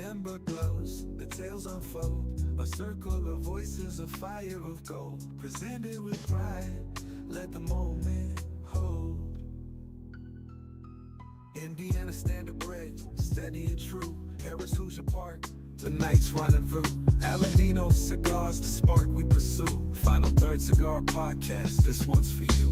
ember glows, the tales unfold, a circle of voices, a fire of gold, presented with pride, let the moment hold. Indiana standard bread, steady and true, Paris Hoosier Park, the night's rendezvous. Aladino cigars, the spark we pursue. Final Third Cigar Podcast, this one's for you.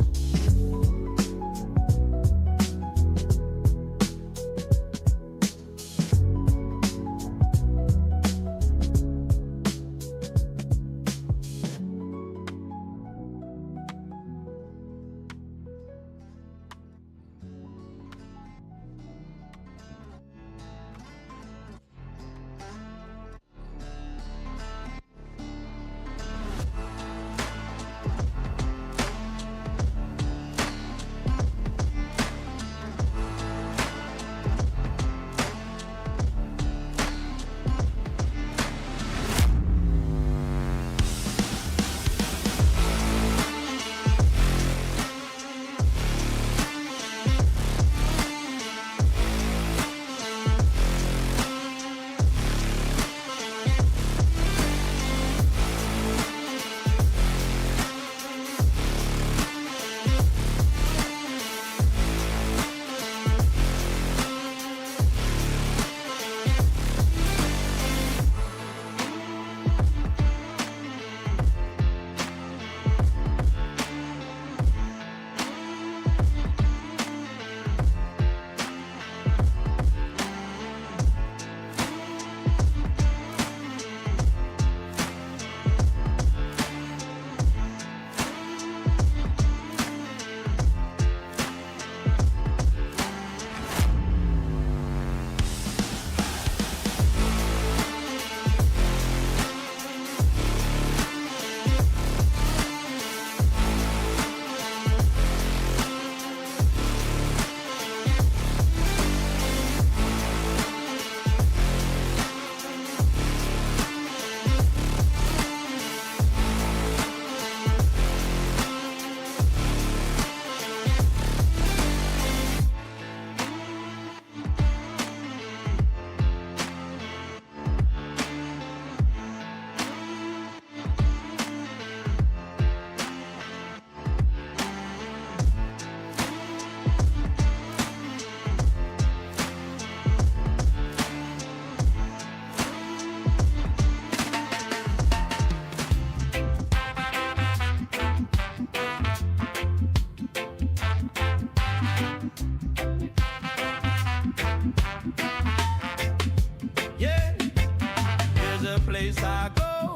I go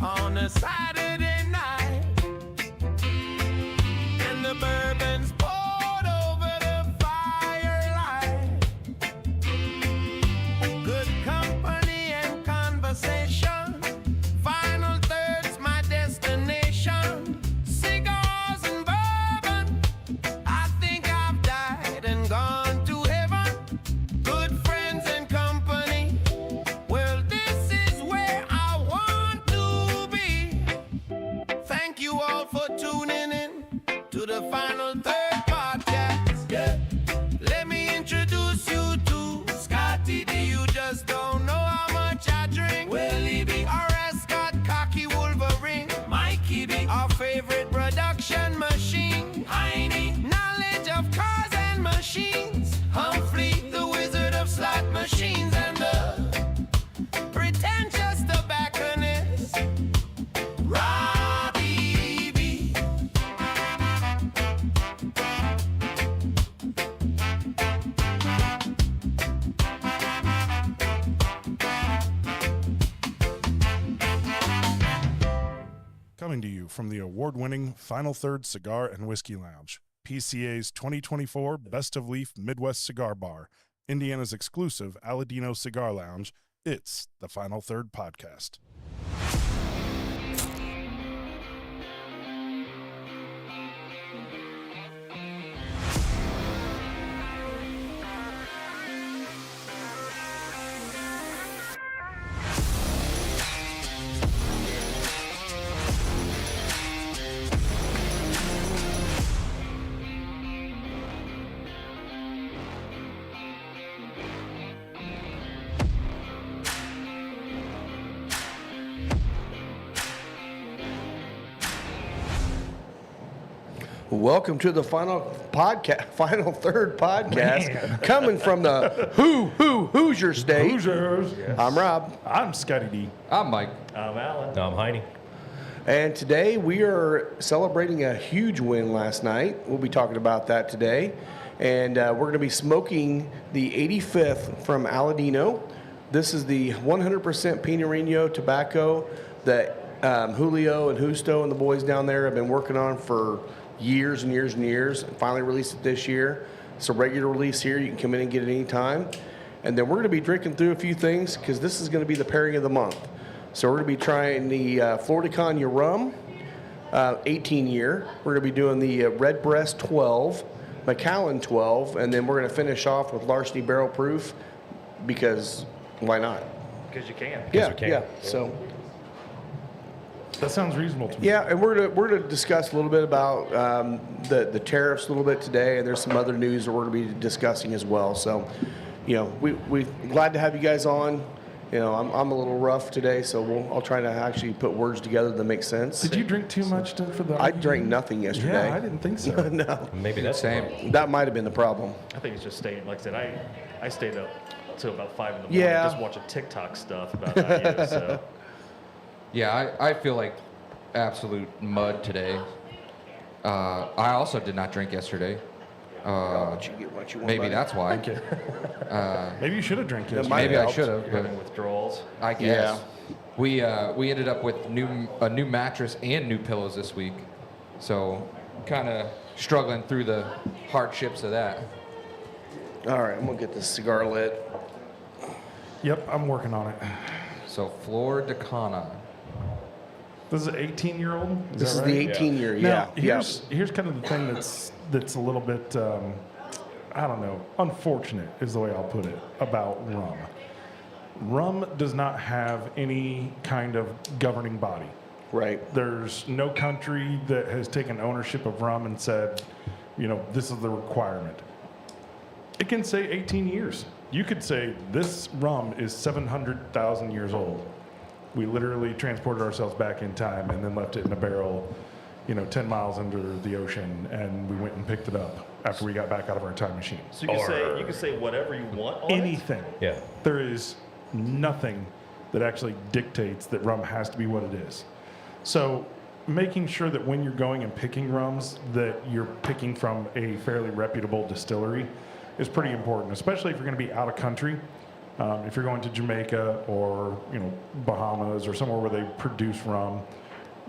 on a Saturday night, and the bourbon's poured over the firelight. Good company and conversation. Final Third's my destination. Cigars and bourbon. I think I've died and gone to heaven. Good friends and company. Well, this is where I want to be. Thank you all for tuning in to the Final Third podcast. Yeah. Let me introduce you to Scotty D. You just don't know how much I drink. Willie B. R.S. Scott, Cocky Wolverine. Mikey B. Our favorite production machine. Heine. Knowledge of cars and machines. Humphrey, the wizard of slot machines. And the pretentious tobacconist, Robbie B. Coming to you from the award-winning Final Third Cigar and Whiskey Lounge, PCA's 2024 Best of Leaf Midwest Cigar Bar, Indiana's exclusive Aladino Cigar Lounge, it's the Final Third Podcast. Welcome to the final third podcast, coming from the Hoosier State. Hoosiers. I'm Rob, I'm Scotty D. I'm Mike. I'm Alan. No, I'm Heine. and today we are celebrating a huge win last night. We'll be talking about that today, and we're going to be smoking the 85th from Aladino. This is the 100% Pinarino tobacco that Julio and Justo and the boys down there have been working on for years and years and years, and finally released it this year. It's a regular release here. You can come in and get it anytime. And then we're going to be drinking through a few things because this is going to be the pairing of the month. So we're going to be trying the Flor cana rum, 18 year. We're going to be doing the Red Breast 12, Macallan 12, and then we're going to finish off with Larceny Barrel Proof because why not? Because you can. Yeah, we can. yeah. So. That sounds reasonable to me. Yeah, and we're gonna discuss a little bit about the tariffs a little bit today, and there's some other news that we're gonna be discussing as well. So, you know, we're glad to have you guys on. You know, I'm a little rough today, so I'll try to actually put words together that make sense. Did you drink too much for the? I drank nothing yesterday. Yeah, I didn't think so. No, Maybe that's Same. that might have been the problem. I think it's just staying. Like I said, I stayed up till about 5 in the morning Yeah. just watching TikTok stuff about IU. So Yeah, I feel like absolute mud today. I also did not drink yesterday. But you get what you want. Maybe buddy. that's why. Maybe you should have drank That yesterday. might Maybe I helped. should have. you're having withdrawals. I guess. We ended up with a new mattress and new pillows this week, so kind of struggling through the hardships of that. All right, I'm gonna get this cigar lit. Yep, I'm working on it. So Flor cana. This is an 18-year-old. This is the 18 year. Yeah, Now, here's kind of the thing that's a little bit I don't know, unfortunate is the way I'll put it about rum. Rum does not have any kind of governing body. right. There's no country that has taken ownership of rum and said, you know, this is the requirement. It can say 18 years. You could say this rum is 700,000 years old. We literally transported ourselves back in time and then left it in a barrel, 10 miles under the ocean, and we went and picked it up after we got back out of our time machine. So you can say whatever you want on Anything. Yeah. There is nothing that actually dictates that rum has to be what it is. So making sure that when you're going and picking rums that you're picking from a fairly reputable distillery is pretty important, especially if you're going to be out of country. If you're going to Jamaica or Bahamas or somewhere where they produce rum,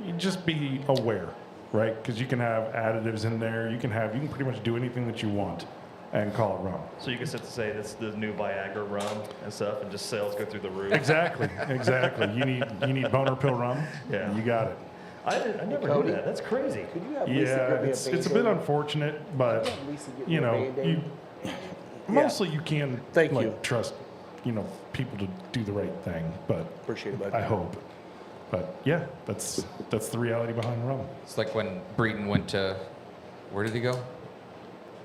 you just be aware, right? Because you can have additives in there. You can pretty much do anything that you want and call it rum. So you can sit to say that's the new Viagra rum and stuff, and just sales go through the roof. Exactly. You need boner pill rum. Yeah. You got it. I never knew Cody? that. That's crazy. Could you have Yeah, it's a bit unfortunate, but mostly you can Thank you. trust people to do the right thing, but Appreciate it, bud. I hope. But yeah, that's the reality behind rum. It's like when Breton went to, where did he go?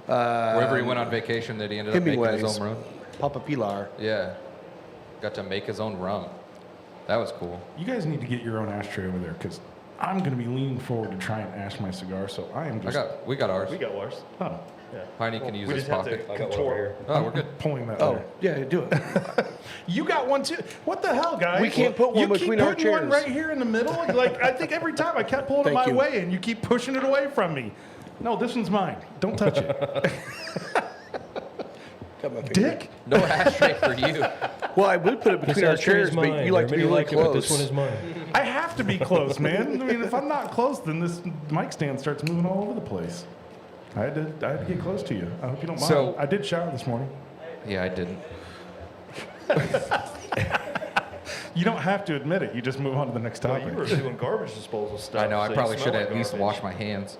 Wherever he went on vacation, that he ended up making his Hemingway's. own rum. Papa Pilar. Yeah, got to make his own rum. That was cool. You guys need to get your own ashtray over there because I'm going to be leaning forward to try and ash my cigar. So I am just. We got ours. We got worse. Oh, Yeah. Heine can use We his just have to pocket. I got one over contort. here. Oh, we're good. pulling that. Oh, there. yeah, do it. You got one too. What the hell, guys? We can't put one you between keep our putting one chairs. right here in the middle. Like I think every time I kept pulling it Thank my you. way, and you keep pushing it away from me. No, this one's mine. Don't touch it, Cut my finger. Dick. No ashtray for you. Well, I would put it This between our ashtray chairs, is but mine. you like to be Everybody really like it, but close. this one is mine. I have to be close, man. I mean, if I'm not close, then this mic stand starts moving all over the place. I had to get close to you. I hope you don't mind. So- I did shower this morning. Yeah, I didn't. You don't have to admit it. You just move on to the next Well, topic. you were doing garbage disposal stuff. I know. I so you probably smell should like at least garbage. wash my hands.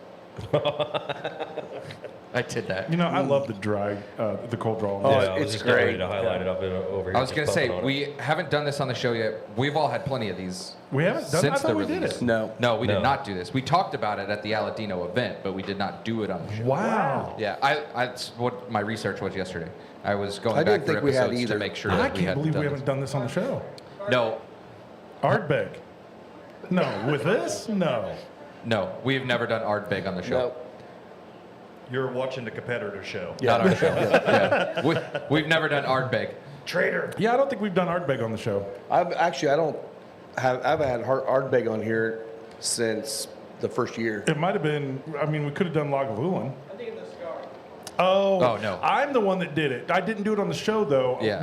I did that. I love the dry, the cold draw. Oh, Yeah, I was it's just getting ready great. to highlight it up over here. I was going to just say, pumping on we it. haven't done this on the show yet. We've all had plenty of these. We haven't done. I Since thought the we did release. it. No. No, we No. did not do this. We talked about it at the Aladino event, but we did not do it on the show. Wow. Yeah, that's what my research was yesterday. I was going I back didn't through think we had episodes either. to make sure I that we can't had believe done we this. haven't done this on the show. No, Ardbeg. No, with this? No. no, we have never done Ardbeg on the show. You're watching the competitor show. Not our show. Yeah. We've never done Ardbeg. Traitor. Yeah, I don't think we've done Ardbeg on the show. I've had Ardbeg on here since the first year. It might have been. I mean, we could have done Lagavulin. I think it's the Cigar. Oh no! I'm the one that did it. I didn't do it on the show though. Yeah.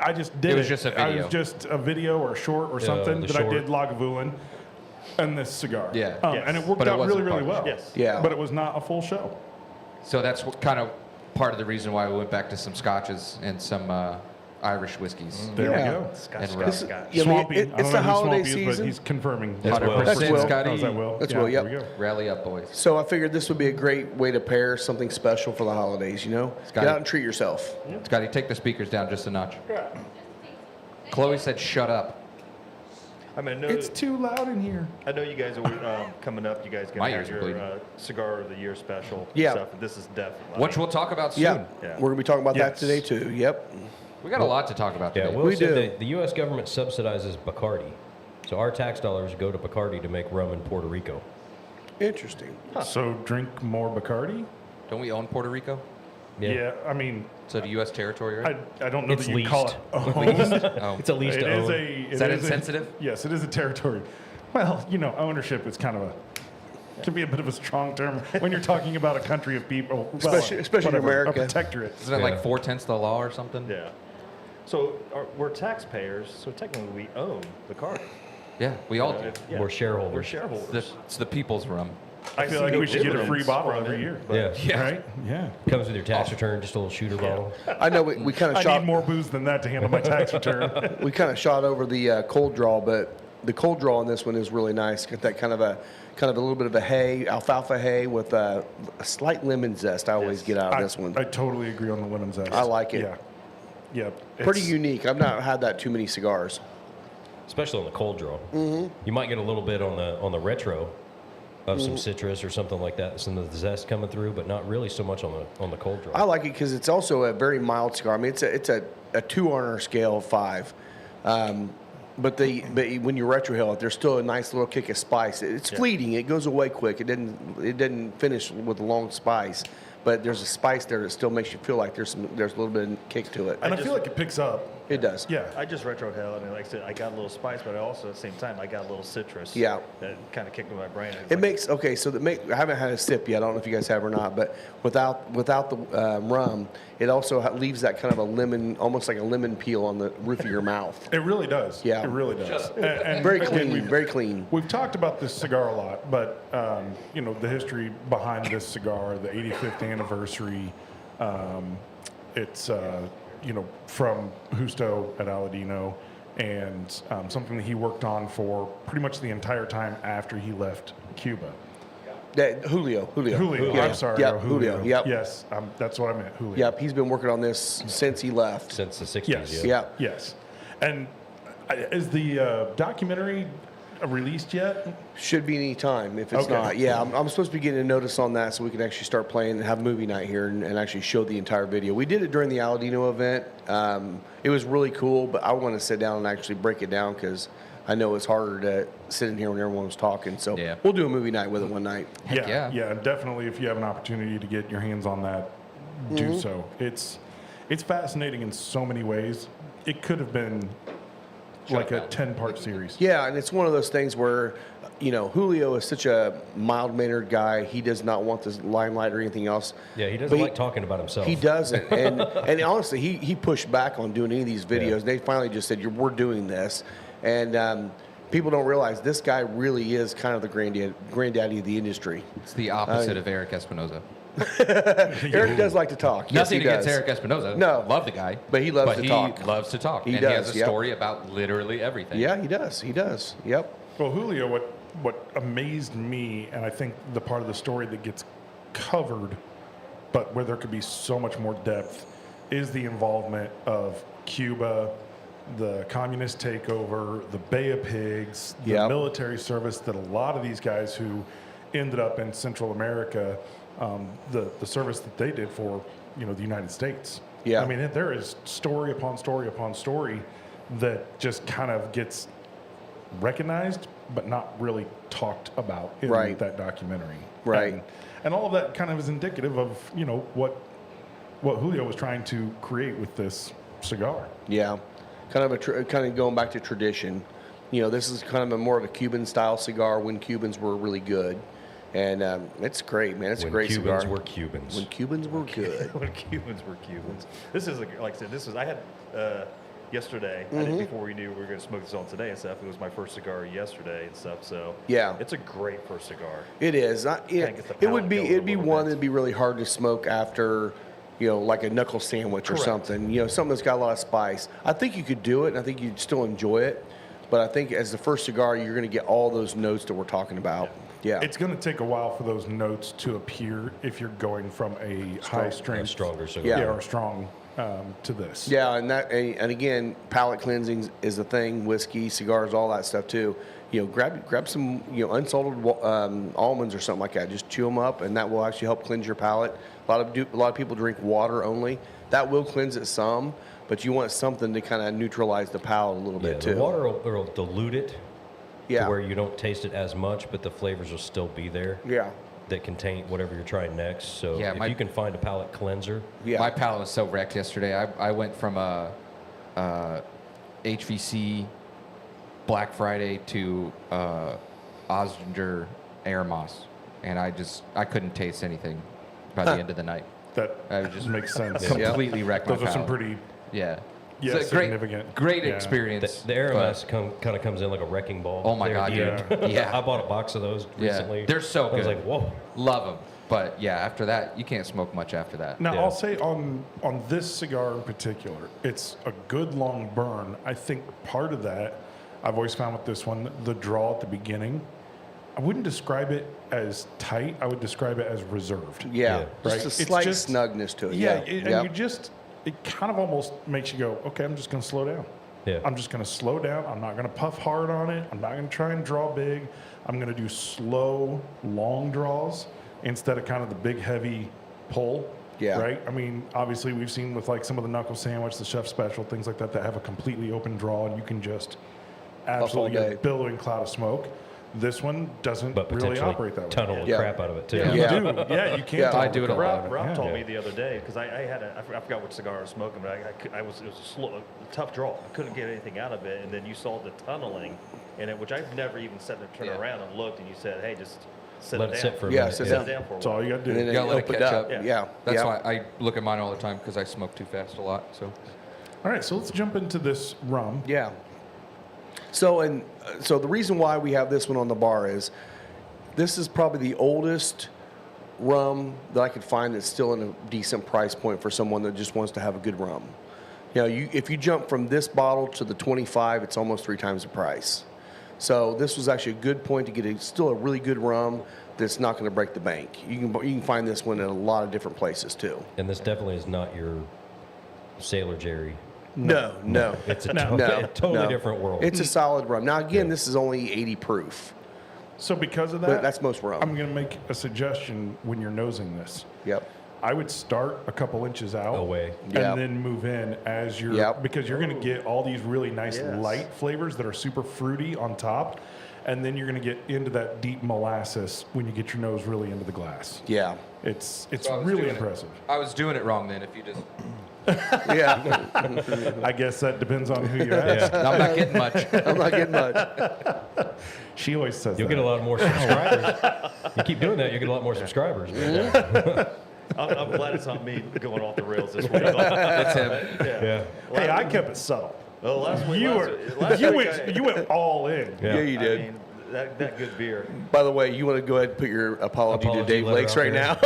I just did it. It was just a video. It was just a video or a short or something that I did Lagavulin and this cigar. Yeah. And it worked But it out wasn't really, really part well. of Yes. Yeah. But it was not a full show. So that's kind of part of the reason why we went back to some scotches and some Irish whiskeys. There Yeah. we go. Scotch, And Scotch, Scotch. Yeah, I mean, Swampy. I it's don't the know who holiday Swampy is, but season. he's confirming. That's Will. That's Will. Scotty. How's that, Will? That's Yeah, Will, yep. There we go. Rally up, boys. So I figured this would be a great way to pair something special for the holidays, you know? Scotty. Get out and treat yourself. Scotty, take the speakers down just a notch. Chloe said, "Shut up." I mean, I know, It's too loud in here. I know you guys are coming up. You guys My gonna ears have are your bleeding. cigar of the year special. Yeah. Stuff. This is definitely. Which we'll talk about soon. Yeah. Yeah. We're going to be talking about that Yes. today, too. Yep. We got a lot to talk about Yeah, today. Will We said do. that the U.S. government subsidizes Bacardi. So our tax dollars go to Bacardi to make rum in Puerto Rico. Interesting. So drink more Bacardi? Don't we own Puerto Rico? Yeah. I mean, So the U.S. territory, right? I don't know It's that you call it leased. owned. Oh. It's at least It to is own. a. Is that a- insensitive? Yes, it is a territory. Well, you know, ownership is kind of can be a bit of a strong term when you're talking about a country of people. Well, Especially in whatever, America. A protectorate. Isn't it Yeah. like 4/10 the law or something? Yeah. So we're taxpayers. So technically, we own the card. Yeah, we all do. Yeah. We're shareholders. We're shareholders. It's the people's rum. I feel like we should get a free bottle every year. Yeah. Right? Yeah. Comes with your tax return, just a little shooter bottle. I know we kind of I shot need more booze than that to handle my tax return. we kind of shot over the cold draw, but the cold draw on this one is really nice. Got that kind of a little bit of a hay, alfalfa hay with a slight lemon zest. I always get out of this one. I totally agree on the lemon zest. I like it. Yeah. Yeah. Pretty It's- unique. I've not had that too many cigars. Especially on the cold draw. Mm-hmm. You might get a little bit on the retro of some citrus or something like that, some of the zest coming through, but not really so much on the cold draw. I like it because it's also a very mild cigar. I mean, it's a 2 on our scale of 5. But when you retrohale it, there's still a nice little kick of spice. It's fleeting. It goes away quick. It didn't finish with a long spice, but there's a spice there that still makes you feel like there's a little bit of kick to it. And I feel like it picks up. It does. Yeah. I just retrohaled, and like I said, I got a little spice, but I also at the same time I got a little citrus. Yeah. That kind of kicked in my brain. It makes okay. So I haven't had a sip yet. I don't know if you guys have or not, but without the rum, it also leaves that kind of a lemon, almost like a lemon peel on the roof of your mouth. It really does. Yeah. It really does. And Very again, clean. Very clean. We've talked about this cigar a lot, but you know the history behind this cigar, the 85th anniversary. It's you know from Justo at Aladino, and something that he worked on for pretty much the entire time after he left Cuba. Julio. Julio, Yeah. I'm sorry. Yep, oh, Julio. Yep. Yes, that's what I meant. Julio. Yep. He's been working on this since he left. Since the 60s, Yes. yeah. Yeah. Yes. And is the documentary released yet? Should be any time if it's Okay. not. Yeah, I'm supposed to be getting a notice on that so we can actually start playing and have movie night here and actually show the entire video. We did it during the Aladino event. It was really cool, but I want to sit down and actually break it down because I know it's harder to sit in here when everyone was talking. So Yeah. we'll do a movie night with it one night. Heck yeah. Yeah, and definitely if you have an opportunity to get your hands on that, do so. It's fascinating in so many ways. It could have been like a 10-part series. Yeah, and it's one of those things where, you know, Julio is such a mild-mannered guy. He does not want the limelight or anything else. Yeah, he But doesn't like talking about himself. He doesn't, and honestly, he pushed back on doing any of these videos. Yeah. They finally just said, "We're doing this," and people don't realize this guy really is kind of the granddaddy of the industry. It's the opposite of Eric Espinoza. Eric does like to talk. Yes, Nothing he against does. Eric Espinoza. No. Love the guy. But he loves to talk. He loves to talk. He and does, he has a yep. story about literally everything. Yeah, he does. He does. Yep. Well, Julio, what amazed me, and I think the part of the story that gets covered, but where there could be so much more depth, is the involvement of Cuba, the communist takeover, the Bay of Pigs, the Yep. military service that a lot of these guys who ended up in Central America, the service that they did for, you know, the United States. Yeah. I mean, there is story upon story upon story that just kind of gets recognized but not really talked about in Right. that documentary. Right. And all of that kind of is indicative of, what Julio was trying to create with this cigar. Yeah, kind of going back to tradition. This is kind of more of a Cuban style cigar when Cubans were really good, and it's great, man. It's a great Cubans cigar. were Cubans. When Cubans were good. When Cubans were Cubans. This is, like I said, I had yesterday, I Mm-hmm. did before we knew we were going to smoke this on today and stuff. It was my first cigar yesterday and stuff, so Yeah. it's a great first cigar. It is. get the It would palate be. going It'd a be little one bit. that'd be really hard to smoke after, like a knuckle sandwich or Correct. something. Something that's got a lot of spice. I think you could do it, and I think you'd still enjoy it. But I think as the first cigar, you're going to get all those notes that we're talking about. Yeah. It's going to take a while for those notes to appear if you're going from a high strength, stronger cigar. Yeah. or strong to this. Yeah, and again, palate cleansing is the thing. Whiskey, cigars, all that stuff too. Grab some unsalted almonds or something like that. Just chew them up, and that will actually help cleanse your palate. A lot of people drink water only. That will cleanse it some, but you want something to kind of neutralize the palate a little Yeah, bit the too. water will dilute it Yeah. to where you don't taste it as much, but the flavors will still be there Yeah. that contain whatever you're trying next. So Yeah, if you can find a palate cleanser, Yeah. My palate was so wrecked yesterday. I went from a HVC Black Friday to Ostringer Air Moss, and I couldn't taste anything by the end of the night. That I was just makes sense. completely wrecked my Those are some palate. pretty Yeah. Yeah, It's a great, significant. great Yeah. experience. the Aramis kind of comes in like a wrecking ball. Oh my They're God, deep. dude. Yeah. I bought a box of those Yeah. recently. They're so I was good. like, whoa. Love them. But yeah, after that, you can't smoke much after that. Now, Yeah. I'll say on this cigar in particular, it's a good long burn. I think part of that, I've always found with this one, the draw at the beginning, I wouldn't describe it as tight. I would describe it as reserved. Yeah. Yeah. Just Right. a It's slight just- snugness to it. Yeah, Yeah. and Yep. it kind of almost makes you go, okay, I'm just going to slow down. Yeah. I'm just going to slow down. I'm not going to puff hard on it. I'm not going to try and draw big. I'm going to do slow, long draws instead of kind of the big, heavy pull. Yeah. Right? I mean, obviously, we've seen with like some of the knuckle sandwich, the chef special, things like that have a completely open draw and you can just absolutely all get day. a billowing cloud of smoke. This one doesn't But really potentially operate that way. tunnel the Yeah. crap out of it too. Yeah, Yeah. you do. Yeah, you can. Yeah, tunnel I do the it a crap lot. out of Rob Yeah. told me the other day because I forgot which cigar I was smoking, but it was a tough draw. I couldn't get anything out of it, and then you saw the tunneling in it, which I've never even sat there, turned Yeah. around and looked, and you said, "Hey, just sit Let it it down." sit for a Yeah, minute. sit Sit down. it down for a That's all while. you got to And then do. it gotta let it opened catch up. up. Yeah. Yeah. That's Yep. why I look at mine all the time because I smoke too fast a lot. So All right, so let's jump into this rum. Yeah. So the reason why we have this one on the bar is this is probably the oldest rum that I could find that's still in a decent price point for someone that just wants to have a good rum. If you jump from this bottle to the 25, it's almost 3 times the price. So this was actually a good point to get still a really good rum that's not going to break the bank. You can find this one in a lot of different places too. And this definitely is not your Sailor Jerry. No. It's a No. totally No. different world. It's a solid rum. Now again, this is only 80 proof. So because of But that, that's most rum. I'm going to make a suggestion when you're nosing this. Yep. I would start a couple inches out Away. and Yep. then move in as you're Yep. because you're going to get all these really nice Yes. light flavors that are super fruity on top, and then you're going to get into that deep molasses when you get your nose really into the glass. Yeah. It's So I was really doing it. impressive. I was doing it wrong then. If you just, Yeah. I guess that depends on who you ask. I'm not getting much. I'm not getting much. She always says You'll that. get a lot more subscribers. You keep doing that, you get a lot more subscribers. man. I'm glad it's not me going off the rails this week. It's him. Yeah. Hey, I kept it subtle. Well, last week, You last week you went all in. Yeah. Yeah, you I did. mean, that good beer. By the way, you want to go ahead and put your apology to Apology Dave letter Lakes out right there.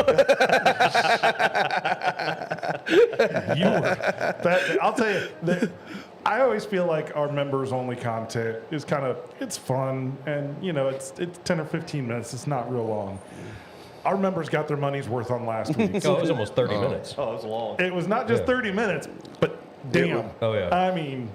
now? You were. I'll tell you that I always feel like our members only content is kind of it's fun and it's 10 or 15 minutes. It's not real long. Our members got their money's worth on last week. Oh, it was almost 30 minutes. Oh, it was long. It was not just Yeah. 30 minutes, but damn. Oh, yeah. I mean,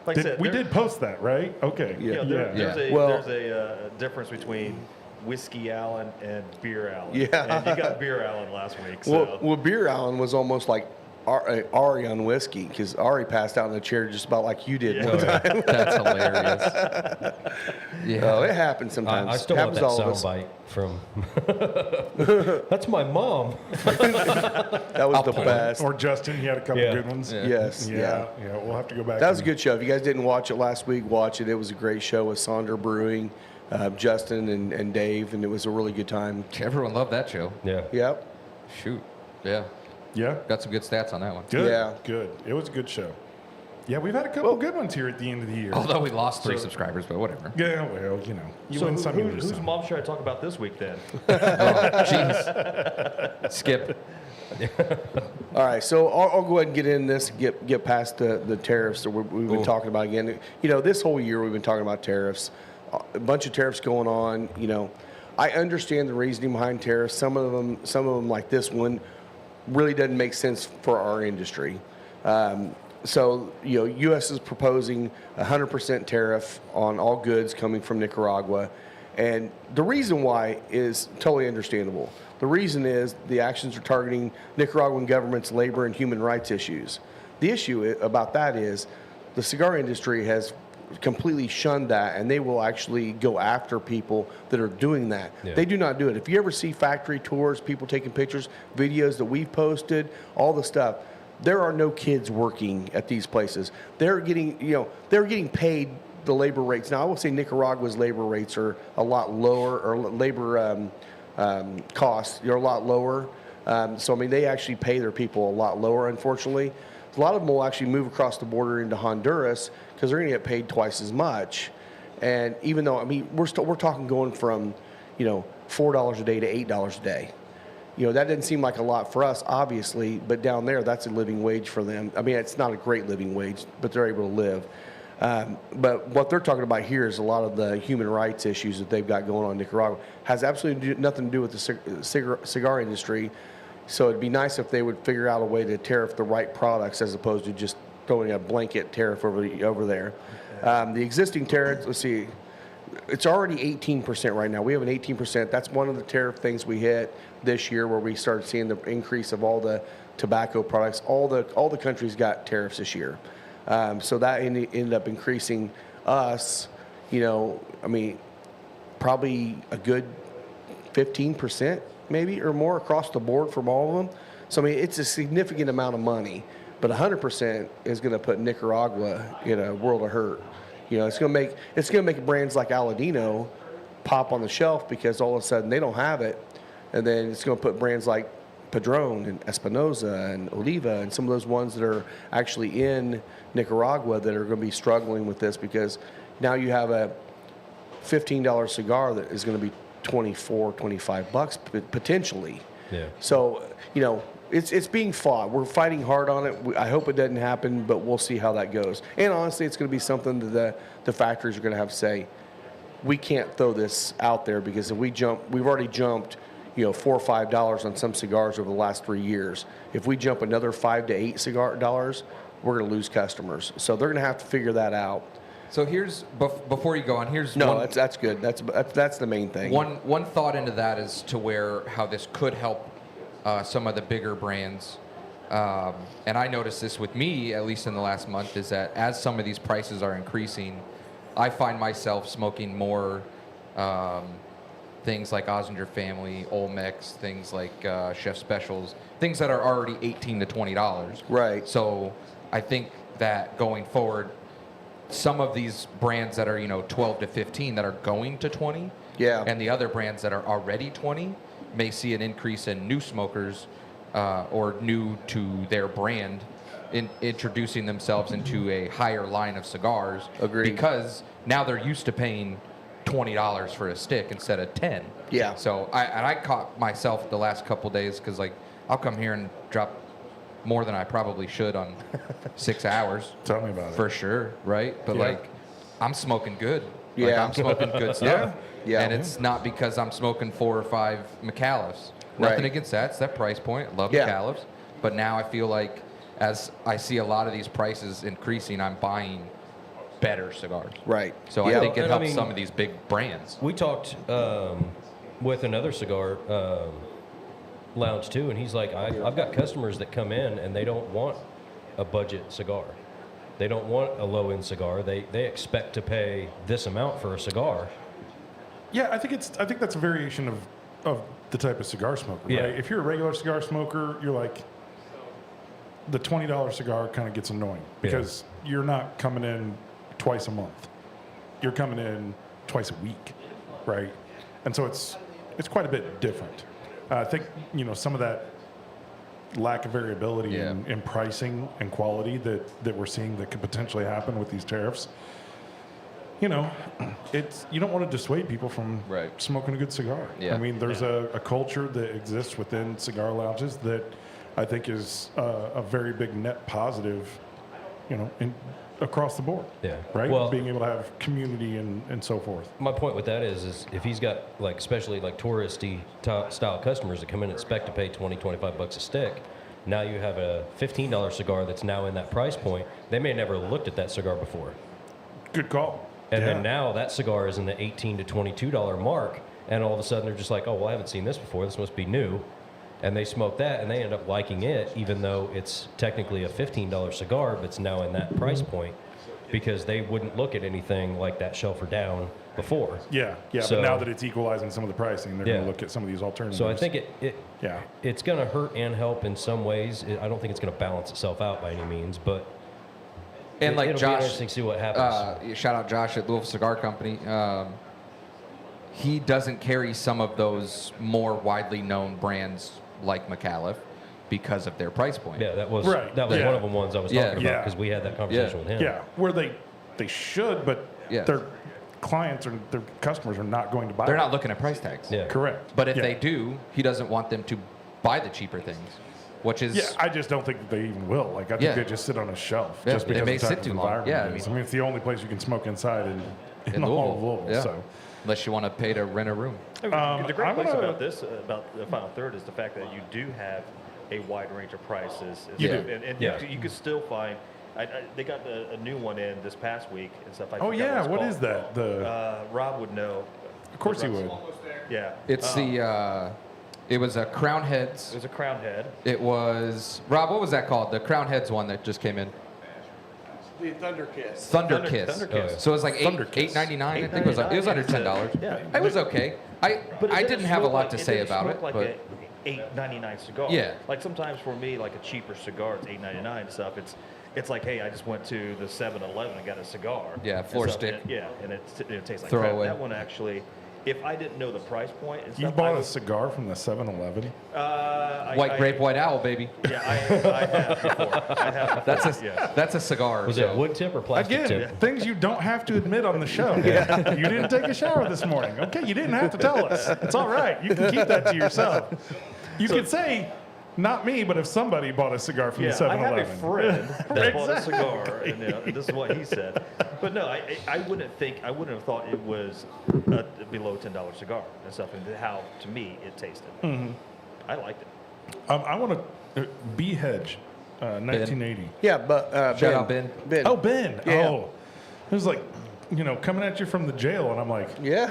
Like I said, we there- did post that, right? Okay. Yeah. There's a difference between Whiskey Allen and Beer Allen. Yeah. And you got Beer Allen last week. So. Well, Beer Allen was almost like Ari on whiskey because Ari passed out in the chair just about like you did one time. That's hilarious. Yeah. Oh, it happens sometimes. I still want happens that to all of us. soundbite from. That's my mom. That was the best. Or Justin, he had a couple Yeah. good ones. Yes. Yeah, we'll have to go back. That was a and- good show. If you guys didn't watch it last week, watch it. It was a great show with Sonder Brewing, Justin and Dave, and it was a really good time. Everyone loved that show. Yeah. Yep. Shoot. Yeah. Yeah, Got some good stats on that one. good. Yeah. Good. It was a good show. Yeah, we've had a couple good ones here at the end of the year. Although we lost 3 subscribers, but whatever. Yeah, well, you know, you So win some, you lose whose some. mom should I talk about this week then? Jeez. Skip. All right, so I'll go ahead and get in this, get past the tariffs that we've been talking about again. You know, this whole year we've been talking about tariffs, a bunch of tariffs going on. You know, I understand the reasoning behind tariffs. Some of them like this one really doesn't make sense for our industry. So, you know, U.S. is proposing 100% tariff on all goods coming from Nicaragua. And the reason why is totally understandable. The reason is the actions are targeting Nicaraguan government's labor and human rights issues. The issue about that is the cigar industry has completely shunned that, and they will actually go after people that are doing that. Yeah. They do not do it. If you ever see factory tours, people taking pictures, videos that we've posted, all the stuff, there are no kids working at these places. They're getting paid the labor rates. Now, I will say Nicaragua's labor rates are a lot lower, or labor costs are a lot lower. So, I mean, they actually pay their people a lot lower, unfortunately. A lot of them will actually move across the border into Honduras because they're going to get paid twice as much. And even though, I mean, we're talking going from, you know, $4 a day to $8 a day. You know, that didn't seem like a lot for us, obviously, but down there, that's a living wage for them. I mean, it's not a great living wage, but they're able to live. But what they're talking about here is a lot of the human rights issues that they've got going on in Nicaragua. Has absolutely nothing to do with the cigar industry. So it'd be nice if they would figure out a way to tariff the right products as opposed to just throwing a blanket tariff over there. The existing tariffs, let's see, it's already 18% right now. We have an 18%. That's one of the tariff things we hit this year, where we started seeing the increase of all the tobacco products. All the countries got tariffs this year, so that ended up increasing us. You know, I mean, probably a good 15% maybe or more across the board from all of them. So I mean, it's a significant amount of money, but 100% is going to put Nicaragua in a world of hurt. You know, it's going to make brands like Aladino pop on the shelf because all of a sudden they don't have it, and then it's going to put brands like Padron and Espinosa and Oliva and some of those ones that are actually in Nicaragua that are going to be struggling with this, because now you have a $15 cigar that is going to be $24-25 potentially. Yeah. So, you know, it's being fought. We're fighting hard on it. I hope it doesn't happen, but we'll see how that goes. And honestly, it's going to be something that the factories are going to have to say, we can't throw this out there, because if we've already jumped, you know, $4 or $5 on some cigars over the last 3 years. If we jump another $5 to $8 dollars, we're going to lose customers. So they're going to have to figure that out. So here's, before you go on, here's No, one, that's good. That's the main thing. one thought into that as to how this could help some of the bigger brands. And I noticed this with me, at least in the last month, is that as some of these prices are increasing, I find myself smoking more things like Ozinger Family, Olmecs, things like Chef Specials, things that are already $18 to $20. Right. So I think that going forward, some of these brands that are, you know, 12 to 15 that are going to 20, Yeah. and the other brands that are already 20 may see an increase in new smokers or new to their brand in introducing themselves into a higher line of cigars. Agreed. Because now they're used to paying $20 for a stick instead of 10. Yeah. So I caught myself the last couple days, because like I'll come here and drop more than I probably should on 6 hours. Tell me about it. For sure, right? But Yeah. like, I'm smoking good. Yeah. Like, I'm smoking good stuff. Yeah. And it's not because I'm smoking 4 or 5 Macallans. Nothing Right. against that. It's that price point. Love Yeah. Macallans. But now I feel like as I see a lot of these prices increasing, I'm buying better cigars. Right. So Yeah. I think it And I helps mean- some of these big brands. We talked with another cigar lounge too, and he's like, I've got customers that come in and they don't want a budget cigar. They don't want a low-end cigar. They expect to pay this amount for a cigar. Yeah, I think that's a variation of the type of cigar smoker, Yeah. right? If you're a regular cigar smoker, you're like, the $20 cigar kind of gets annoying because you're not coming in twice a month. You're coming in twice a week, right? And so it's quite a bit different. I think, some of that lack of variability in pricing and quality that we're seeing that could potentially happen with these tariffs, you don't want to dissuade people from smoking a good cigar. Yeah. I mean, there's a culture that exists within cigar lounges that I think is a very big net positive, across the board. Yeah. Right? Well, being able to have community and so forth. my point with that is if he's got especially touristy style customers that come in and expect to pay $20-25 a stick, now you have a $15 cigar that's now in that price point. They may have never looked at that cigar before. Good call. And then now that cigar is in the $18 to $22 mark, and all of a sudden they're just like, oh, well, I haven't seen this before. This must be new. And they smoke that, and they end up liking it, even though it's technically a $15 cigar, but it's now in that price point because they wouldn't look at anything like that shelf or down before. Yeah. So- But now that it's equalizing some of the pricing, they're going to look at some of these alternatives. So I think it's going to hurt and help in some ways. I don't think it's going to balance itself out by any means, but And like it'll be Josh, interesting to see what happens. shout out Josh at Louisville Cigar Company. He doesn't carry some of those more widely known brands like Macallan because of their price point. Yeah, that was Right. one of the ones I was talking about Yeah. because we had that conversation with him. Yeah, where they should, but Yeah. their clients or their customers are not going to buy They're it. not looking at price tags. Yeah. Correct. But if Yeah. they do, he doesn't want them to buy the cheaper things, which is Yeah, I just don't think that they even will. I think Yeah. they just sit on a shelf Yeah, just they because may of the type sit of too long. environment Yeah, it I is. mean- It's the only place you can smoke inside in in all of Louisville. Yeah. So Unless you want to pay to rent a room. The great I'm place gonna- about this, about the final third, is the fact that you do have a wide range of prices. You do. And Yeah. you could still find. They got a new one in this past week and stuff. I oh forgot yeah, it's what called. is that? Rob would know. Of course he would. Yeah. It's it was a Crown Heads. It was a crown head. It was, Rob, what was that called? The Crown Heads one that just came in. The Thunder Kiss. Thunder Kiss. Thunder Kiss. Oh, yeah. So it was like Thunder Kiss. $8.99. I think it was under $10. Yeah. It was okay. I But didn't have a lot to say about it, like but a $8.99 cigar. Yeah. Like sometimes for me, like a cheaper cigar, it's $8.99 and stuff. It's like, hey, I just went to the 7-Eleven and got a cigar. Yeah, and Flor stuff, stick. and it tastes like Throw crap. away. That one actually, if I didn't know the price point and You stuff, bought a cigar from the 7-Eleven? White Grape, White Owl, baby. Yeah, I have before. I have before. That's a cigar. Was so- it wood tip or plastic Again, tip? things you don't have to admit on the show. You didn't take a shower this morning. Okay, you didn't have to tell us. It's all right. You can keep that to yourself. You could say, not me, but if somebody bought a cigar from the I have 7-Eleven. a friend that bought a cigar, and this is what he said. But no, I wouldn't have thought it was a below $10 cigar and stuff, and how to me it tasted. I liked it. I want to B Hedge, 1980. Yeah, but Shout out Ben. Oh, Ben. Yeah. Oh, it was like, coming at you from the jail, and I'm like, Yeah.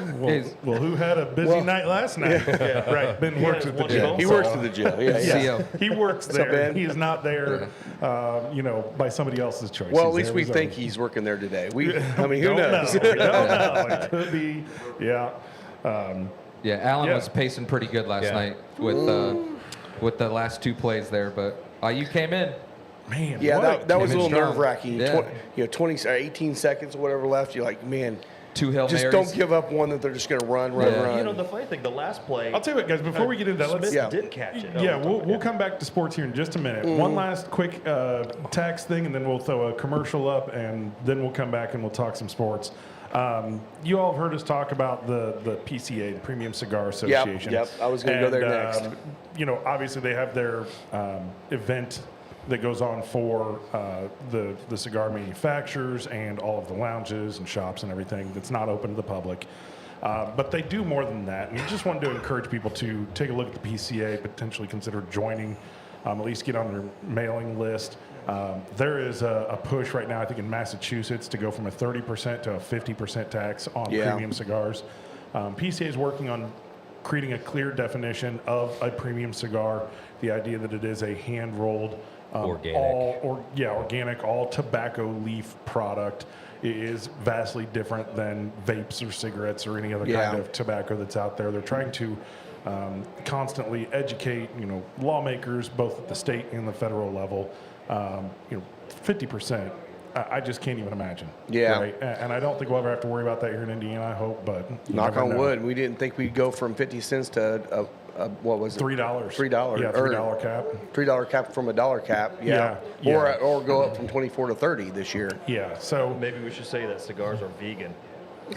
well, who had a busy night last night? Right. Ben works at the one jail. phone He so- works at the jail. Yeah, yeah. CO. He works up, there. Ben? He is not there, by somebody else's choice. Well, at He's least there we his think own. he's working there today. Who Don't knows? Know. We don't know. It could be, yeah. Yeah, Alan Yeah. was pacing pretty good last night with the last two plays there, but you came in. Man, Yeah, what? that was a Came in little strong. nerve wracking. Yeah. 20 or 18 seconds or whatever left. You're like, man, Two Hail just Marys. don't give up one that they're just going to run. Yeah. The funny thing, the last play. I'll tell you what, guys, before we get into that, let's. Smith Yeah. did catch it. Yeah, we'll come back to sports here in just a minute. One last quick tax thing, and then we'll throw a commercial up, and then we'll come back and we'll talk some sports. You all have heard us talk about the PCA, the Premium Cigar Association. Yep. I was gonna go there next. Obviously they have their event that goes on for the cigar manufacturers and all of the lounges and shops and everything that's not open to the public. But they do more than that. And we just wanted to encourage people to take a look at the PCA, potentially consider joining, at least get on their mailing list. There is a push right now, I think, in Massachusetts to go from a 30% to a 50% tax on Yeah. premium cigars. PCA is working on creating a clear definition of a premium cigar, the idea that it is a hand-rolled, Organic. organic, all tobacco leaf product is vastly different than vapes or cigarettes or any other kind of tobacco that's out there. They're trying to constantly educate, lawmakers both at the state and the federal level. 50%. I just can't even imagine. Yeah. Right? And I don't think we'll ever have to worry about that here in Indiana, I hope, but you Knock never on know. wood. We didn't think we'd go from 50 cents to what was it? $3. $3. Yeah, $3 cap. $3 cap from a dollar cap. Yeah. Or go up from 24 to 30 this year. Yeah. So Maybe we should say that cigars are vegan.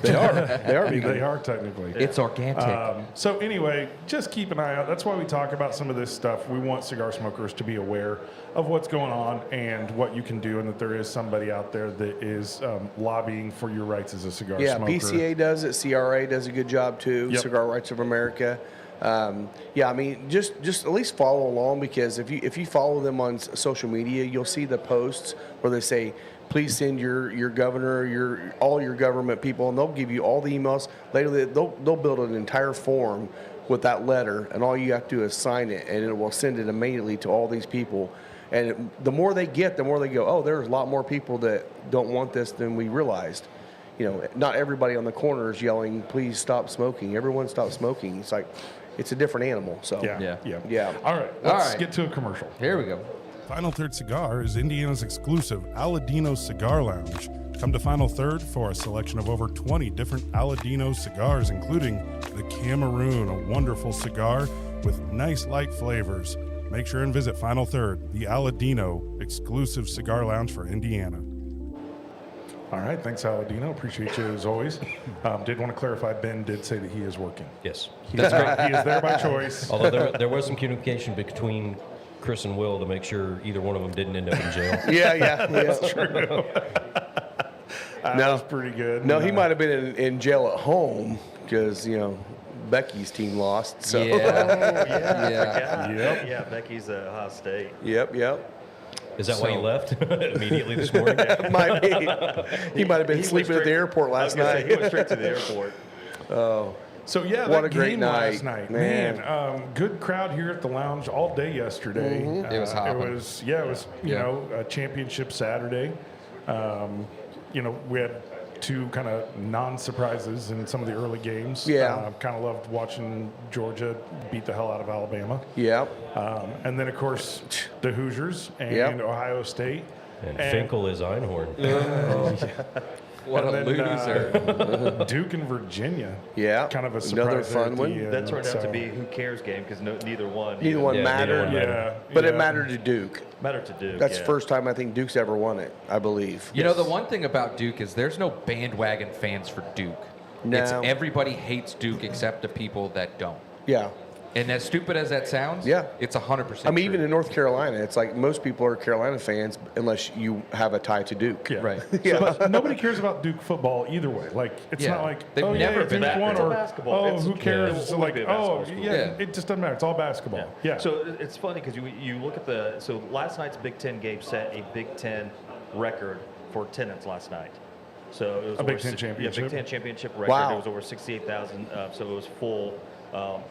They are. They are. they are technically. It's organic. So anyway, just keep an eye out. That's why we talk about some of this stuff. We want cigar smokers to be aware of what's going on and what you can do, and that there is somebody out there that is lobbying for your rights as a cigar smoker. PCA does it. CRA does a good job too. Yep. Cigar Rights of America. I mean, just at least follow along, because if you follow them on social media, you'll see the posts where they say, please send your governor, all your government people, and they'll give you all the emails. Later, they'll build an entire form with that letter, and all you have to do is sign it, and it will send it immediately to all these people. And the more they get, the more they go, oh, there's a lot more people that don't want this than we realized. Not everybody on the corner is yelling, please stop smoking. Everyone stop smoking. It's like, it's a different animal. So Yeah. All right. Let's get to a commercial. Here we go. Final Third Cigar is Indiana's exclusive Aladino Cigar Lounge. Come to Final Third for a selection of over 20 different Aladino cigars, including the Cameroon, a wonderful cigar with nice light flavors. Make sure and visit Final Third, the Aladino exclusive cigar lounge for Indiana. All right, thanks, Aladino. Appreciate you as always. Did want to clarify, Ben did say that he is working. Yes. That's right. He is there by choice. Although there was some communication between Chris and Will to make sure either one of them didn't end up in jail. Yeah. That's true. That was pretty good. No, he might have been in jail at home because, Becky's team lost. So. Yeah, Becky's at Ohio State. Yep. Is that why you left immediately this morning? Might be. He might have been sleeping at the airport last night. He went straight to the airport. Oh. So yeah, What that a great game night, last night, man. Good crowd here at the lounge all day yesterday. It was hopping. It was a championship Saturday. We had two kind of non-surprises in some of the early games. Yeah. Kind of loved watching Georgia beat the hell out of Alabama. Yep. And then of course the Hoosiers and Ohio State. And Finkel is Einhorn. What and a then, loser. Duke and Virginia. Yeah. Kind of a Another surprise. fun one. That turned out to So- be who cares game because neither one. Neither one Yeah, neither mattered. one mattered. But it mattered to Duke. mattered to Duke. That's the first time I think Duke's ever won it, I believe. You know, the one thing about Duke is there's no bandwagon fans for Duke. No. It's everybody hates Duke except the people that don't. Yeah. And as stupid as that sounds, Yeah. it's 100%. I mean, even true. in North Carolina, it's like most people are Carolina fans unless you have a tie to Duke. Yeah. Right. Yeah. But nobody cares about Duke football either way. Like, it's Yeah. not like, They've oh, never yeah, been Duke that won, good. or, It's basketball. oh, It's- who cares? it'll So always like, be a oh, basketball school. yeah, Yeah. it just doesn't matter. It's all basketball. Yeah. So it's funny because you look at so last night's Big Ten game set a Big Ten record for attendance last night. So it was A Big over Ten six- championship? Yeah, Big Ten championship record. Wow. It was over 68,000. So it was full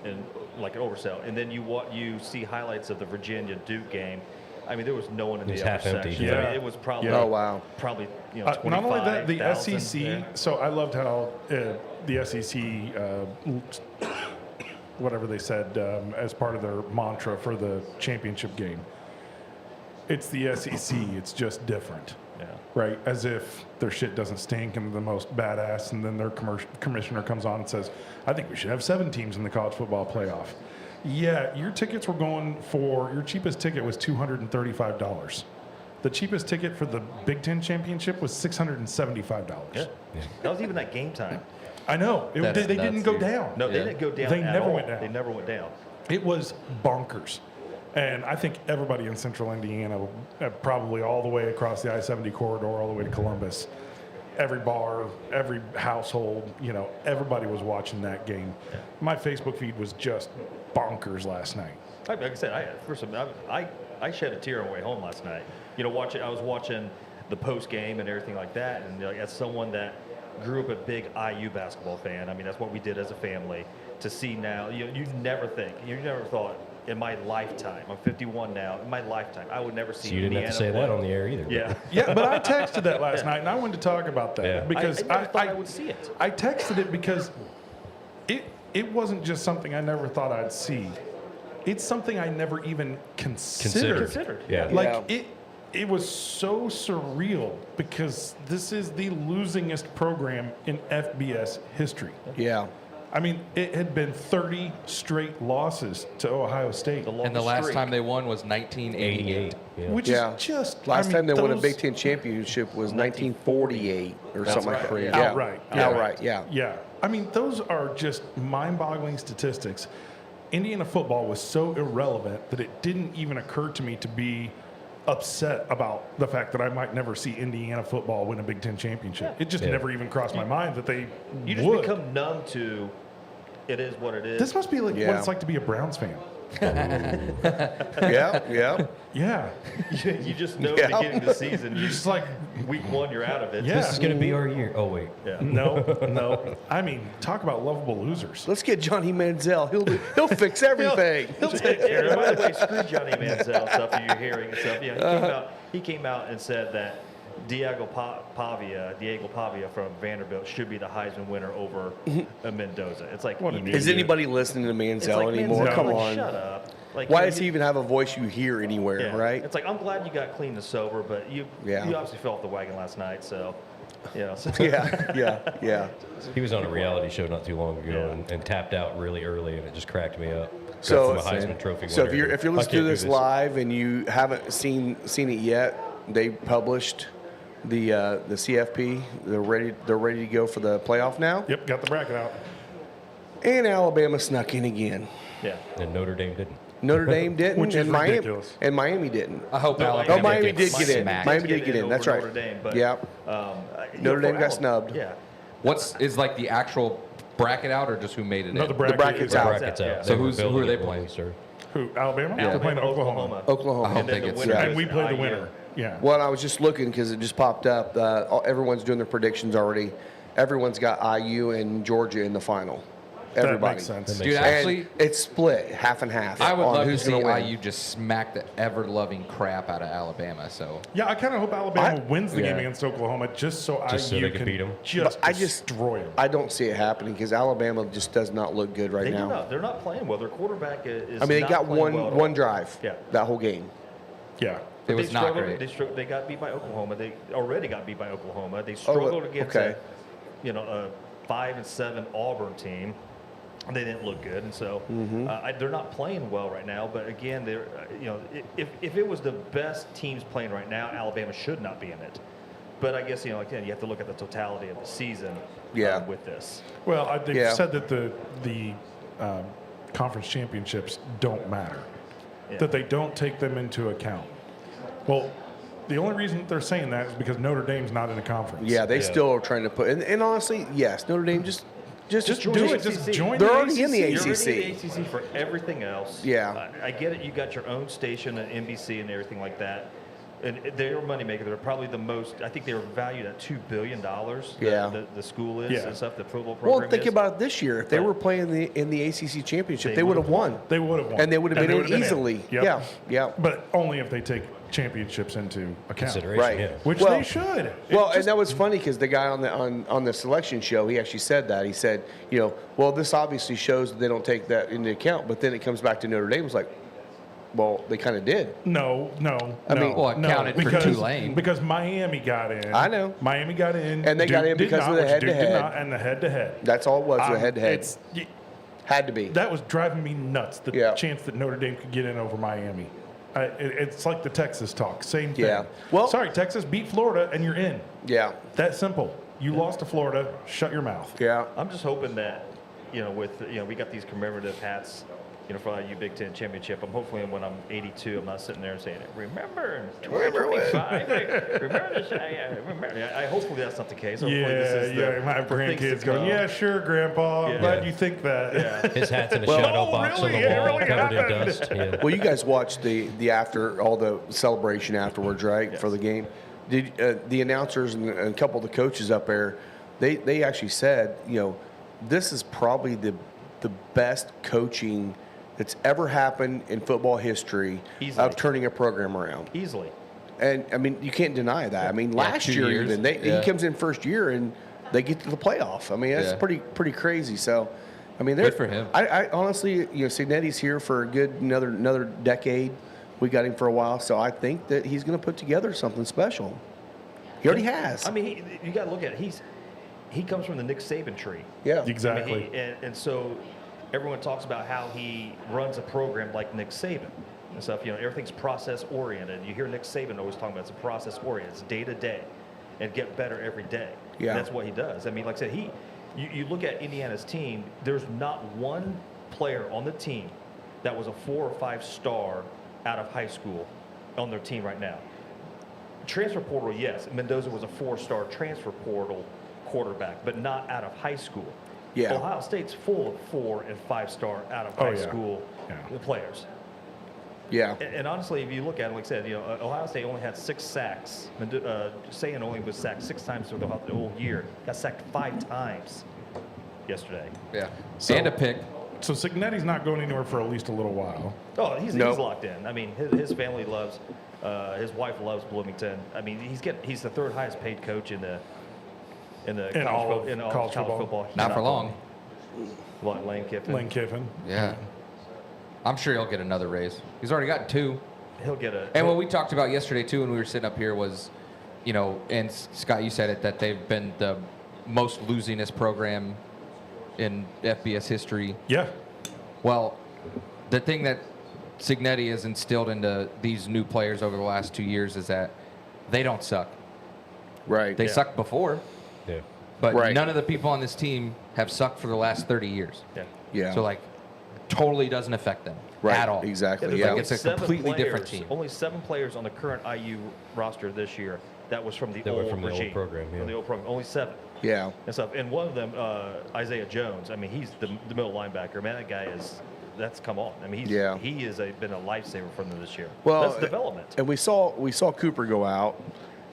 and like an oversell. And then you see highlights of the Virginia Duke game. I mean, there was no one in It was the upper half empty. section. Yeah. I mean, it was probably Yeah. Oh, wow. probably Not only that, the 25,000 SEC. there. So I loved how the SEC, whatever they said, as part of their mantra for the championship game. It's the SEC. It's just different. Yeah. Right, as if their shit doesn't stink and they're the most badass, and then their commissioner comes on and says, I think we should have 7 teams in the college football playoff. Yeah, your tickets were going for, your cheapest ticket was $235. The cheapest ticket for the Big Ten championship was $675. Yeah. That was even at game time. I know, That's they didn't nuts, go dude. down. No, they Yeah. didn't go down. They at never all. went down. They never went down. It was bonkers. And I think everybody in central Indiana, probably all the way across the I-70 corridor, all the way to Columbus, every bar, every household, everybody was watching that game. Yeah. My Facebook feed was just bonkers last night. Like I said, I shed a tear on the way home last night. I was watching the post game and everything like that, and as someone that grew up a big IU basketball fan. I mean, that's what we did as a family. To see now, you never thought in my lifetime, I'm 51 now, in my lifetime, I would never see So you didn't have to say that on the air either. Yeah. Yeah, but I texted that last night, and I wanted to talk about that Yeah. because I never thought I would see it. I texted it because it wasn't just something I never thought I'd see. It's something I never even considered. Yeah. Like it was so surreal because this is the losingest program in FBS history. Yeah. I mean, it had been 30 straight losses to Ohio State, And the last time they won was 1988. 88. Yeah. which Yeah. is just Last time they won a those- Big Ten championship was 1948 or something like that. right. Yeah. Outright. Outright, yeah. Yeah. I mean, those are just mind-boggling statistics. Indiana football was so irrelevant that it didn't even occur to me to be upset about the fact that I might never see Indiana football win a Big Ten championship. It just never even crossed my mind that they You just would. become numb to it is what it is. This must be like Yeah. what it's like to be a Browns fan. Yeah, yeah. Yeah. you just know Yeah. at the beginning of the season, You're just like, week one, you're out of it. yeah. This is going to be our year. Oh, wait. Yeah. No. I mean, talk about lovable losers. Let's get Johnny Manziel. He'll fix everything. He'll take care of it. By the way, screw Johnny Manziel stuff that you're hearing and stuff. Yeah, he came out and said that Diego Pavia from Vanderbilt should be the Heisman winner over Mendoza. It's like What an Is idiot. anybody listening to it's Manziel like anymore? Manziel, Come like, on. shut up. Like, Why you know, does he even have a voice you hear anywhere, yeah. right? It's like, I'm glad you got clean and sober, but you obviously fell off the wagon last night, so, you know. So. Yeah. He was on a reality show not too long ago and tapped out really early, and it just cracked me up. So, From a Heisman Trophy so if winner. you're I listening can't to do this live and you haven't seen it yet, they published the CFP. They're ready to go for the playoff now. Yep, got the bracket out. And Alabama snuck in again. Yeah. And Notre Dame didn't. Notre Dame didn't, Which is and ridiculous. Miami didn't. I hope No, Alabama Oh, Miami gets did get in. smacked. Miami did get in. That's over right. Notre Dame, but, Yeah. Notre Dame got snubbed. Yeah. What's is like the actual bracket out or just who made it No, in? the bracket bracket's is out. Brackets out. Yeah. So They were who building are they it when playing? we started. Who? Alabama? They're playing Oklahoma. Oklahoma. I hope And they then the get winner smacked. And we is play the IU. winner. Yeah. Well, I was just looking because it just popped up. Everyone's doing their predictions already. Everyone's got IU and Georgia in the final. Everybody. That makes sense. That Dude, makes And actually, it's split half and half. I would on love to who's see gonna win. IU just smack the ever-loving crap out of Alabama. So Yeah, I kind of hope Alabama wins the yeah. game against Oklahoma just so Just so IU they can beat 'em. just I just- destroy them. I don't see it happening because Alabama just does not look good right They now. do not. They're not playing well. Their quarterback is. I mean, they not got playing well at all. one drive. Yeah. That whole game. Yeah. it was They not struggled- great. They got beat by Oklahoma. They already got beat by Oklahoma. They Oh, struggled against okay. a 5-7 Auburn team. They didn't look good, and so Mm-hmm. they're not playing well right now. But again, they're if it was the best teams playing right now, Alabama should not be in it. But I guess again, you have to look at the totality of the season. Yeah. With this. Well, they've Yeah. said that the conference championships don't matter, Yeah. that they don't take them into account. Well, the only reason they're saying that is because Notre Dame's not in a conference. Yeah, they Yeah. still are trying to put. And honestly, yes, Notre Dame just Just join do the it. Just ACC. join They're the already in the ACC. You're ACC. already in the ACC for everything else. Yeah. I get it. You got your own station at NBC and everything like that. And they're a moneymaker. They're probably the most. I think they were valued at $2 billion. Yeah. The school is Yeah. and stuff. The football program. Well, think is. about it this year. If they Right. were playing in the ACC championship, They they would have would've won. They would have won. And they would have been in easily. Yep. Yeah. But only if they take championships into account. Consideration, Right. yeah. Which Well- they should. Well, It and that was funny because the guy on the selection show, he actually said that. He said, well, this obviously shows that they don't take that into account. But then it comes back to Notre Dame. It's like, well, they kind of did. No. I mean- Well, it counted for Tulane. Because Miami got in. I know. Miami got in. And they got in did because of the which Duke did head-to-head. not, and the head-to-head. That's all it was, the head-to-head. Had to be. That was driving me nuts, the Yeah. chance that Notre Dame could get in over Miami. It's like the Texas talk. Same thing. Yeah. Well- sorry, Texas, beat Florida, and you're in. Yeah. That simple. You lost to Florida, shut your mouth. Yeah. I'm just hoping that we got these commemorative hats. For IU Big Ten championship. I'm hopefully when I'm 82, I'm not sitting there and saying, "Remember in 2025, remember this." I hopefully that's not the case. Hopefully this is My for things to grandkids going, come. "Yeah, sure, Grandpa. I'm Yeah. glad you think that." Yeah. His hat's in a shadow box really? on the It wall, really covered in happened. dust. Yeah. Well, you guys watched the after all the celebration afterwards, right, for the game? Did the announcers and a couple of the coaches up there they actually said, this is probably the best coaching that's ever happened in football history Easily. of turning a program around. Easily. And I mean, you can't deny that. I mean, last 2 year years. even he comes in first year and they get to the playoff. I mean, that's pretty crazy. So, I mean, Good for him. I honestly, Signetti's here for a good another decade. We got him for a while, so I think that he's going to put together something special. He already has. I mean, you got to look at it. He comes from the Nick Saban tree. Yeah, Exactly. I mean, and so everyone talks about how he runs a program like Nick Saban and stuff. Everything's process oriented. You hear Nick Saban always talking about it's a process oriented. It's day to day, and get better every day. Yeah. And that's what he does. I mean, like I said, you look at Indiana's team. There's not one player on the team that was a 4 or 5 star out of high school on their team right now. Transfer portal, yes. Mendoza was a 4-star transfer portal quarterback, but not out of high school. Yeah. Ohio State's full of 4 and 5-star out of high yeah. school Yeah. players. yeah, And honestly, if you look at it, like I said, Ohio State only had 6 sacks. Sayan only was sacked 6 times throughout the whole year. Got sacked 5 times yesterday. Yeah. So- and a pick. So Signetti's not going anywhere for at least a little while. Oh, he's Nope. locked in. I mean, his family loves, his wife loves Bloomington. I mean, he's the 3rd highest paid coach in all college of college football. Not for long. What, Lane Kiffin? Lane Kiffin. Yeah. I'm sure he'll get another raise. He's already gotten 2. He'll get a. And what we talked about yesterday, too, when we were sitting up here was, and Scott, you said it, that they've been the most losingest program in FBS history. Yeah. Well, the thing that Signetti has instilled into these new players over the last 2 years is that they don't suck. right. They sucked before, Yeah. but Right. none of the people on this team have sucked for the last 30 years. Yeah. yeah, So, totally doesn't affect them right. at all. Exactly. there's Yeah, Like only it's a 7 completely different players- team. Only 7 players on the current IU roster this year that was from the That were old from the old regime. program, yeah. From the old program. Only 7. yeah. And stuff. And one of them, Isaiah Jones. I mean, he's the middle linebacker. Man, that guy that's come on. I mean, he is been a lifesaver for them this year. Well, that's development. And we saw Cooper go out,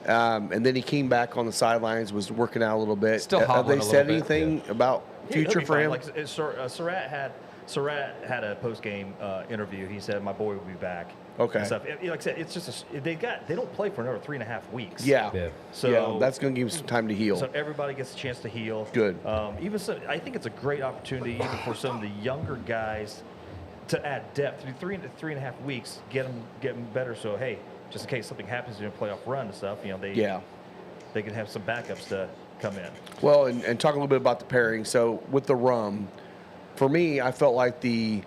and then he came back on the sidelines, was working out a little bit. Still Have hobbling they a said little bit, anything about He'll future be for fine. him? Like Surratt had a post game interview. He said, "My boy will be back." Okay. And stuff. Like I said, it's just they don't play for another 3.5 weeks. Yeah. Yeah. So yeah, that's going to give him some time to heal. So everybody gets a chance to heal. Good. Even so, I think it's a great opportunity even for some of the younger guys to add depth. 3.5 weeks, get them better. So hey, just in case something happens in a playoff run and stuff, they can have some backups to come in. Well, and talk a little bit about the pairing. So with the rum, for me, I felt like the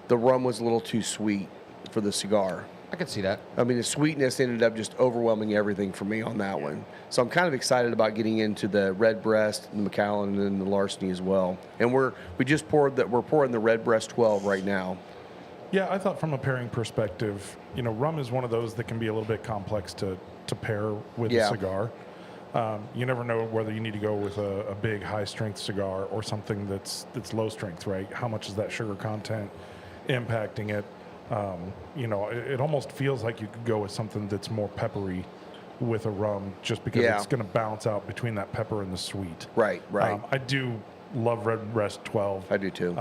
rum was a little too sweet for the cigar. I could see that. I mean, the sweetness ended up just overwhelming everything for me on that one. So I'm kind of excited about getting into the red breast, the Macallan, and then the larceny as well. And we're pouring the red breast 12 right now. Yeah, I thought from a pairing perspective, rum is one of those that can be a little bit complex to pair with a cigar. You never know whether you need to go with a big high-strength cigar or something that's low strength, right? How much is that sugar content impacting it? It almost feels like you could go with something that's more peppery with a rum just because it's going to balance out between that pepper and the sweet. Right. I do love Red Breast 12. I do too.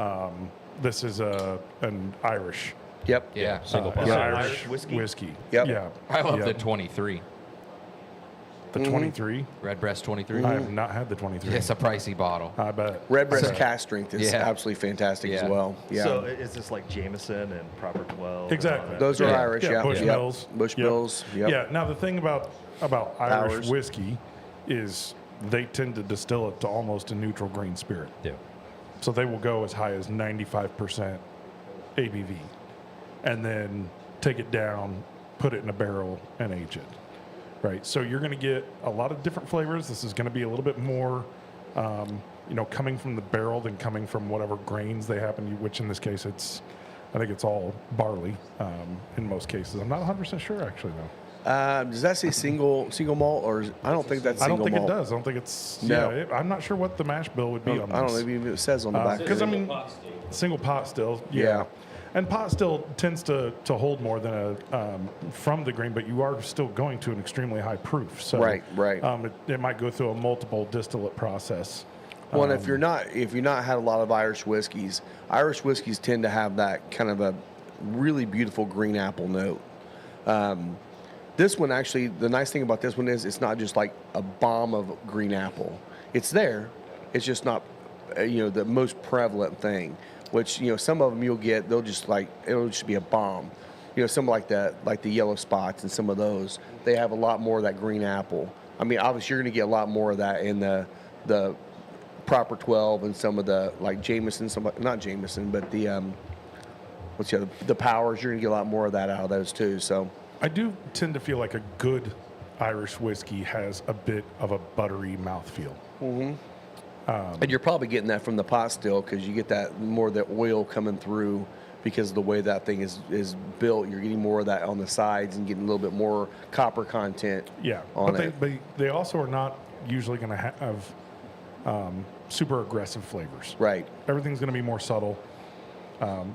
This is an Irish. Yep. Yeah. Single It's pot. an Irish whiskey? Yep. Yeah. I love yeah. the 23. The 23. Red Breast 23. I have not had the 23. It's a pricey bottle. I bet. Red breast So- cast strength is Yeah. absolutely fantastic as Yeah. well. Yeah. So is this like Jameson and Proper 12? Exactly. Those are Yeah. Irish, yeah. Bushmills. Yep. Bushmills. Yep. Yeah. Now the thing about Irish Ours. whiskey is they tend to distill it to almost a neutral green spirit. Yeah. So they will go as high as 95% ABV, and then take it down, put it in a barrel, and age it. Right. So you're going to get a lot of different flavors. This is going to be a little bit more, coming from the barrel than coming from whatever grains they happen to, which in this case I think it's all barley in most cases. I'm not 100% sure actually though. Does that say single malt, or I don't think that's I single don't think malt. it does. I don't think it's. No. Yeah, I'm not sure what the mash bill would be on this. I don't know. Maybe it says on the back. Because I mean, single pot still. Yeah. And pot still tends to hold more than from the grain, but you are still going to an extremely high proof. So Right. It might go through a multiple distillate process. Well, and if you're not had a lot of Irish whiskeys tend to have that kind of a really beautiful green apple note. This one actually, the nice thing about this one is it's not just like a bomb of green apple. It's there. It's just not, the most prevalent thing. Which some of them you'll get, it'll just be a bomb. Some like the yellow spots and some of those, they have a lot more of that green apple. I mean, obviously you're going to get a lot more of that in the proper 12 and some of the like Jameson, not Jameson, but the the Powers. You're going to get a lot more of that out of those too. So I do tend to feel like a good Irish whiskey has a bit of a buttery mouthfeel. Mm-hmm. And you're probably getting that from the pot still because you get that more of the oil coming through because of the way that thing is built. You're getting more of that on the sides and getting a little bit more copper content. Yeah, on but it. they also are not usually going to have super aggressive flavors. Right. Everything's going to be more subtle.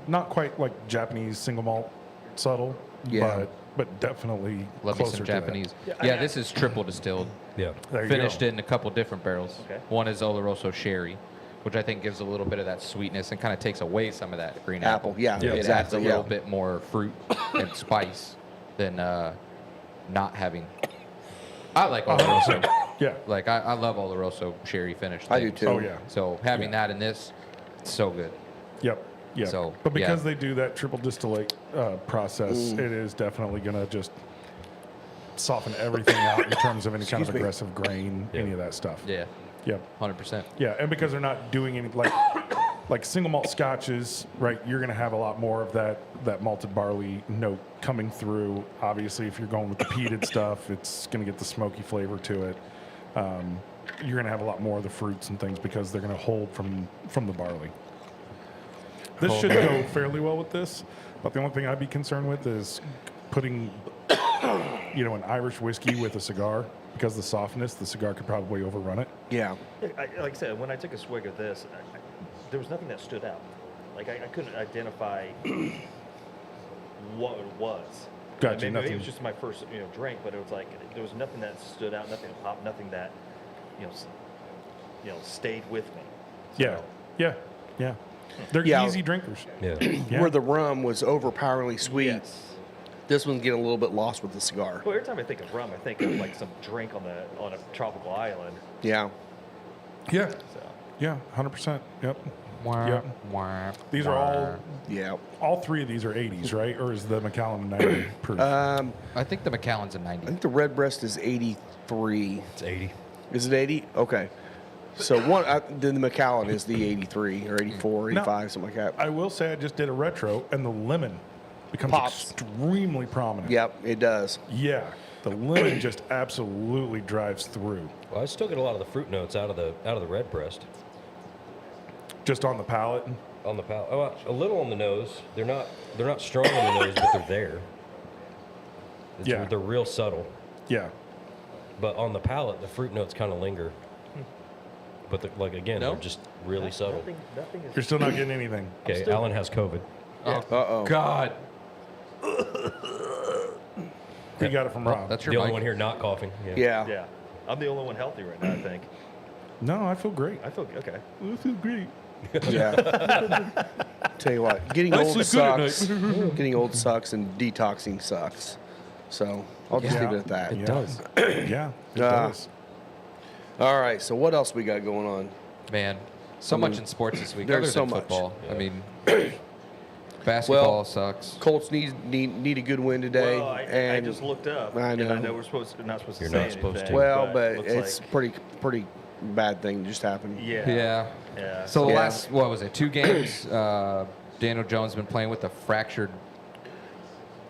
Not quite like Japanese single malt subtle, Yeah. but definitely Love me closer some to that. Japanese. Yeah, this is triple distilled. Yeah. There you Finished go. it in a couple different barrels. Okay. One is Oloroso Sherry, which I think gives a little bit of that sweetness and kind of takes away some of that green apple. Yeah, It adds a exactly, little yeah. bit more fruit and spice than not having. I like Oloroso. Yeah. Like I love Oloroso Sherry finished. I do things. too. Oh yeah. So having that in this, it's so good. Yep. Yeah. So, but because yeah. they do that triple distillate process, it is definitely going to just soften everything out in terms of any kind of Excuse me. aggressive grain, Yeah. any of that stuff. Yeah, Yep. 100%. Yeah, and because they're not doing any like single malt scotches, right? You're going to have a lot more of that malted barley note coming through. Obviously, if you're going with the peated stuff, it's going to get the smoky flavor to it. You're going to have a lot more of the fruits and things because they're going to hold from the barley. This should go fairly well with this, but the only thing I'd be concerned with is putting, an Irish whiskey with a cigar because the softness, the cigar could probably overrun it. Yeah. Like I said, when I took a swig of this, there was nothing that stood out. Like I couldn't identify what it was. Gotcha, Maybe nothing. it was just my first drink, but it was like there was nothing that stood out, nothing that popped, nothing that stayed with me. So, Yeah. They're Yeah. easy drinkers. Yeah. Yeah. Where the rum was overpoweringly sweet, Yes. this one's getting a little bit lost with the cigar. Well, every time I think of rum, I think of like some drink on a tropical island. Yeah. Yeah. So Yeah. 100%. Yep. Yeah. These are Yeah. all three of these are 80s, right? Or is the Macallan 90 proof? I think the Macallan's a 90. I think the Redbreast is 83. It's 80. Is it 80? Okay. So then the Macallan is the 83 or 84, 85, something like that. I will say I just did a retro, and the lemon becomes Pops. extremely prominent. Yep, it does. Yeah. The lemon just absolutely drives through. Well, I still get a lot of the fruit notes out of the Redbreast Just on the palate. on the palate. Oh, a little on the nose. They're not strong on the nose, but they're there. Yeah. They're real subtle. Yeah. But on the palate, the fruit notes kind of linger. But again, No? they're just really subtle. nothing is. You're still not getting anything. Okay, Alan has COVID. Oh, Uh-oh. God. You got it from Rob. That's The your only mic. one here not coughing. Yeah. Yeah, I'm the only one healthy right now. I think. No, I feel great. I feel okay. I feel great. Yeah. Tell you what, getting Nice old and good at sucks. Getting old sucks and detoxing sucks. So I'll just Yeah. leave it at that. Yeah. does. Yeah, it Ah. does. All right. So what else we got going on? Man, so much in sports this week. there's Other so than much. football. I mean, basketball sucks. Colts need a good win today. Well, I and just looked up. I And know. we're not supposed to You're say not supposed anything, to. well, but looks it's like, pretty bad thing that just happened. yeah. So the Yeah. last, what was it, 2 games? Daniel Jones been playing with a fractured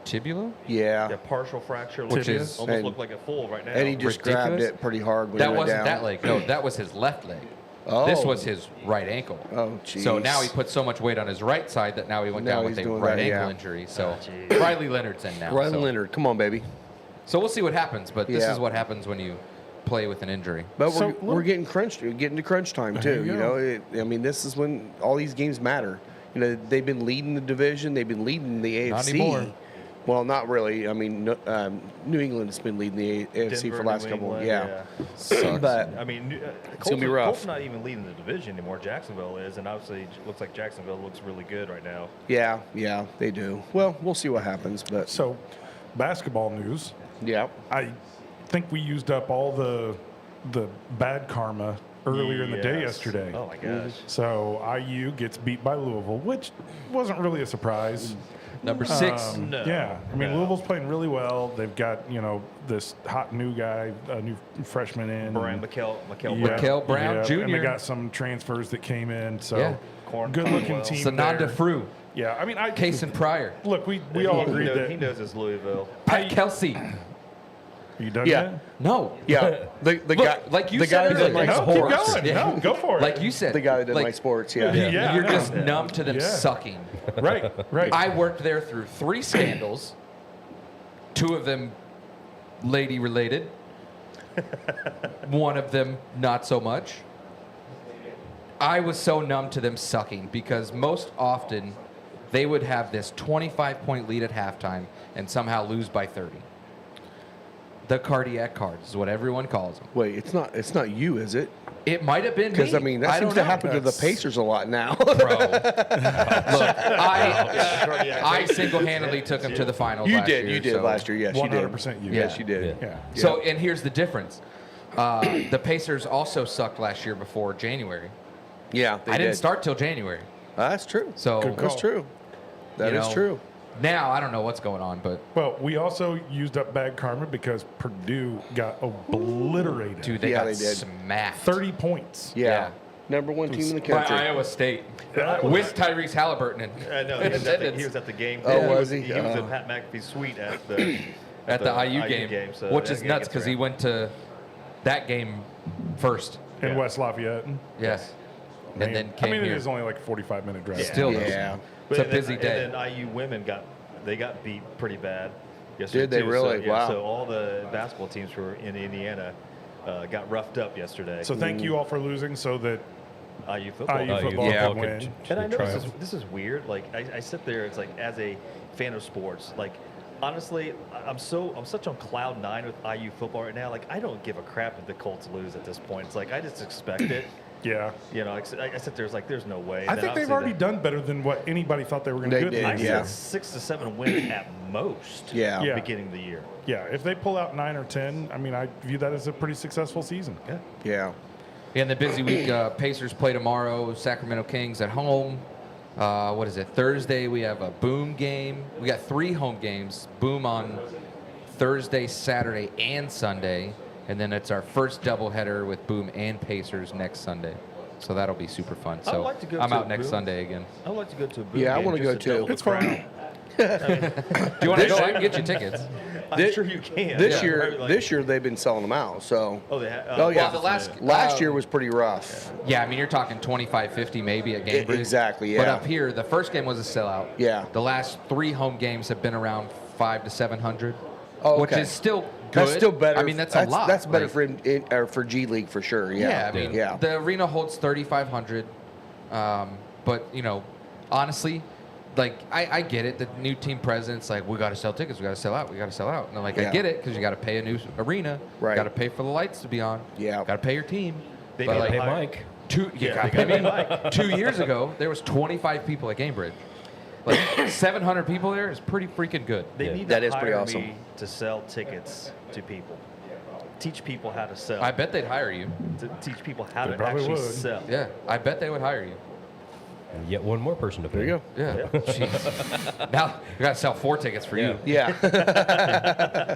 tibula. Yeah. Yeah, partial fracture, Which looks- is- almost and- looked like a full right now. And he just grabbed Ridiculous. it pretty hard when That he went wasn't down. that leg. No, that was his left leg. Oh. This was his right ankle. Oh, So jeez. now he put so much weight on his right side that now he went Now down with he's a doing right that, ankle yeah. injury. So jeez. Riley Leonard's in now. Ryan so. Leonard, come on, baby. So we'll see what happens, but this Yeah. is what happens when you play with an injury. But So, we're getting to crunch time There too. you You go. know, I mean, this is when all these games matter. they've been leading the division. They've been leading the AFC. Not anymore. Well, not really. I mean, New England has been leading the AFC Denver, for the last New couple. England, Yeah. But I mean, it's gonna be rough. Colts not even leading the division anymore. Jacksonville is, and obviously it looks like Jacksonville looks really good right now. yeah, they do. Well, we'll see what happens. But So, basketball news. yeah, I think we used up all the bad karma earlier in the day Yes. yesterday. Oh my gosh. So IU gets beat by Louisville, which wasn't really a surprise. Number 6. No, Yeah, I mean no. Louisville's playing really well. They've got this hot new guy, a new freshman in. Brian Mikel Brown. Mikel Brown Jr. And they got some transfers that came in. So Yeah. good looking Cornwell. team. Sananda there. Fru, Yeah, I mean Case and Pryor, look, we all He agreed knows- that. he knows his Louisville. Pat Kelsey. Are you done Yeah. yet? No. yeah. The Look, guy, like you the said guy that earlier, didn't like No, sports. keep going. No, go for it. Like you said. The guy that didn't like, like sports. Yeah. Yeah, You're I know. just numb to them Yeah. sucking. Right. I worked there through 3 scandals, 2 of them lady related, 1 of them not so much. I was so numb to them sucking because most often they would have this 25-point lead at halftime and somehow lose by 30. The cardiac cards is what everyone calls them. Wait, it's not you, is it? It might have been me. Because I mean, that seems don't to know. happen to the That's- Pacers a lot now. Bro. Look, I single-handedly took them to the finals You last did. year. You did so- last year. Yes, you did. 100% you. Yes, you did. Yeah. Yeah. So, and here's the difference. The Pacers also sucked last year before January. Yeah, they I didn't did. start till January. That's true. So, Good That's call. true. That you is know, true. Now, I don't know what's going on, but, Well, we also used up bad karma because Purdue got obliterated. dude, they Yeah, got they did. smacked 30 points. Yeah. Yeah. Number 1 team in the by country. Iowa State Yeah. with Tyrese Halliburton. And I know in he was, attendance at the game. Oh, was he? He was Oh. in Pat McAfee's suite at the at the IU game, so which that is game nuts gets because he around. went to that game first. In Yeah. West Lafayette. Yes. Man, And then came I mean, here. it is only like a 45-minute drive. Still though. Yeah. It's a and then- busy day. And then IU women got beat pretty bad yesterday. Did they too. really? So, yeah, Wow. So all the basketball teams who were in Indiana got roughed up yesterday. So thank you all for losing so that IU football. IU football Yeah. can win. And I know triumph. this is weird. Like I sit there, it's like as a fan of sports, like honestly, I'm such on cloud 9 with IU football right now. Like I don't give a crap if the Colts lose at this point. It's like I just expect it. Yeah. You know, I sit there, it's like there's no way. I And then think they've obviously already done better than what anybody thought they were going to They do. did, I yeah. said 6 to 7 wins at most. Yeah. Yeah. Beginning of the year. Yeah, if they pull out 9 or 10, I mean, I view that as a pretty successful season. Yeah. Yeah. In the busy week, Pacers play tomorrow. Sacramento Kings at home. What is it? Thursday we have a Boom game. We got 3 home games. Boom on Thursday, Saturday, and Sunday, and then it's our first doubleheader with Boom and Pacers next Sunday. So that'll be super fun. I'd So like to go I'm to out next Boom. Sunday again. I'd like to go to a Boom Yeah, I game wanna just go too. double the It's fun. crowd. Do you want to go? I can get you tickets. I'm sure you can. This Yeah. year, Like- this year they've been selling them out. So Oh, they have. Oh, yeah. Well, the last year was pretty rough. Yeah, I mean, you're talking 25, 50 maybe at Gainbridge. Exactly, But yeah. up here, the first game was a sellout. Yeah. The last 3 home games have been around 500 to 700, Oh, which okay. is still good. That's still better. I mean, that's a lot. That's better Like, for G League for sure. Yeah, Yeah. I mean, yeah. the arena holds 3,500. But, you know, honestly, like, I get it. The new team president's like, we got to sell tickets. We got to sell out. We got to sell out. And I'm like, Yeah. I get it because you got to pay a new arena. Right. Got to pay for the lights to be on. Yeah. Got to pay your team. They But, need like, Hey, hire- Mike. Yeah, they I gotta mean, 2 years ago, there was 25 people at Gamebridge. Like, 700 people there is pretty freaking good. They Yeah. need That to is pretty hire awesome. me to sell tickets to people. Teach people how to sell. I bet they'd hire you. To teach people how They to probably actually would. sell. Yeah, I bet they would hire you. And yet one more person to pay. There you go. Yeah. Jeez. Now you got to sell 4 tickets for you. Yeah.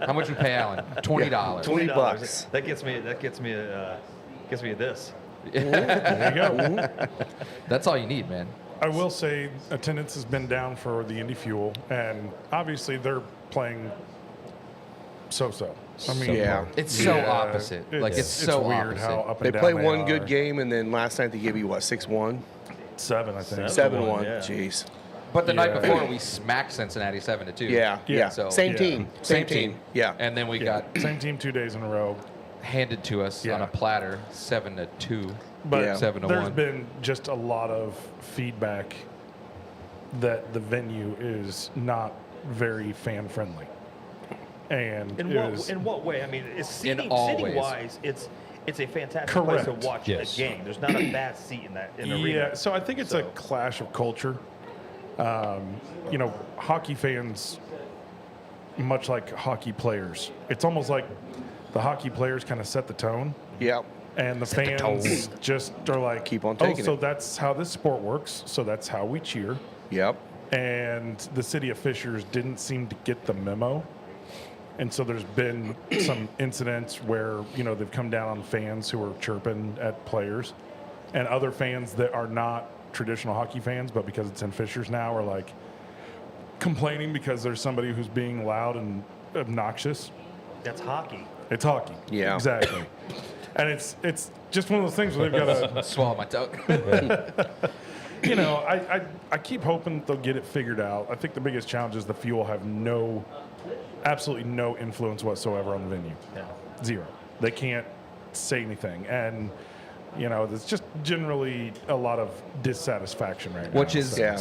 How much you pay Alan? $20. $20. That gets me. Gets me this. There you go. That's all you need, man. I will say attendance has been down for the Indy Fuel, and obviously they're playing so-so. I mean, Yeah. It's so yeah, opposite. Like, it's so weird opposite. how up and They down play they one are. good game, and then last night they give you what 6-1, 7, I think. 7-1. yeah. Jeez. But the night Yeah. before, we smacked Cincinnati 7-2. Yeah. Yeah. So Same Yeah. team. Same team. Yeah. And then we Yeah. got Same team 2 days in a row. handed to us Yeah. on a platter, 7-2. But Yeah. 7-1. there's been just a lot of feedback that the venue is not very fan friendly. And In what way? I mean, it's seating all seating ways. wise, it's a fantastic Correct. place to watch Yes. a game. There's not a bad seat in the arena. Yeah, so I think it's a clash of culture. Hockey fans, much like hockey players, it's almost like the hockey players kind of set the tone, Yep. and the fans just are like, Keep on taking so it." that's how this sport works, so that's how we cheer. Yep. And the city of Fishers didn't seem to get the memo. And so there's been some incidents where, they've come down on fans who are chirping at players, and other fans that are not traditional hockey fans, but because it's in Fishers now, are like complaining because there's somebody who's being loud and obnoxious. That's hockey. It's hockey. Yeah. Exactly. And it's just one of those things where they've got to, Swallow my tongue. I keep hoping they'll get it figured out. I think the biggest challenge is the fuel have absolutely no influence whatsoever on the venue. Yeah. Zero. They can't say anything. And, there's just generally a lot of dissatisfaction right now. Which is Yeah.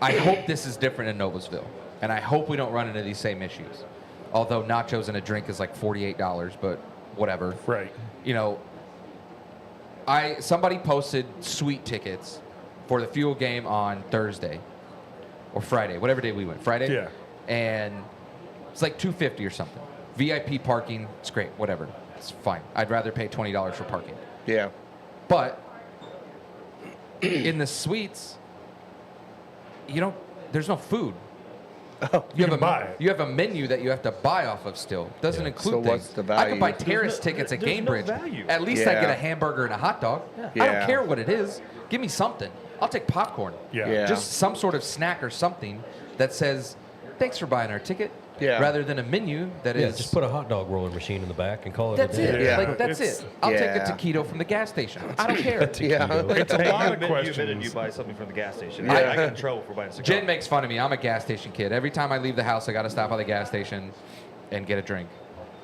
I hope this is different in Noblesville, and I hope we don't run into these same issues. Although nachos and a drink is like $48, but whatever. Right. Somebody posted sweet tickets for the Fuel game on Thursday or Friday, whatever day we went. Friday. Yeah. And it's like $250 or something. VIP parking, it's great, whatever. It's fine. I'd rather pay $20 for parking. Yeah. But in the suites, there's no food. You can buy it. You have a menu that you have to buy off of still. Doesn't Yeah. include So things. what's the I could buy value? terrace tickets at there's no Gamebridge. value. At least I Yeah. get a hamburger and a hot dog. I Yeah. don't care what it is. Give me something. I'll take popcorn. Yeah. Yeah. Just some sort of snack or something that says, thanks for buying our ticket. Yeah. Rather than a menu that Yeah, is. just put a hot dog roller machine in the back and call it That's a day. it. Yeah. Like, that's It's- it. I'll take a yeah. taquito from the gas station. I don't care. Yeah. It's a Hey, lot you of admitted questions. you buy something from the gas station. Yeah. I got in trouble for buying a cigar. Jen makes fun of me. I'm a gas station kid. Every time I leave the house, I got to stop by the gas station and get a drink.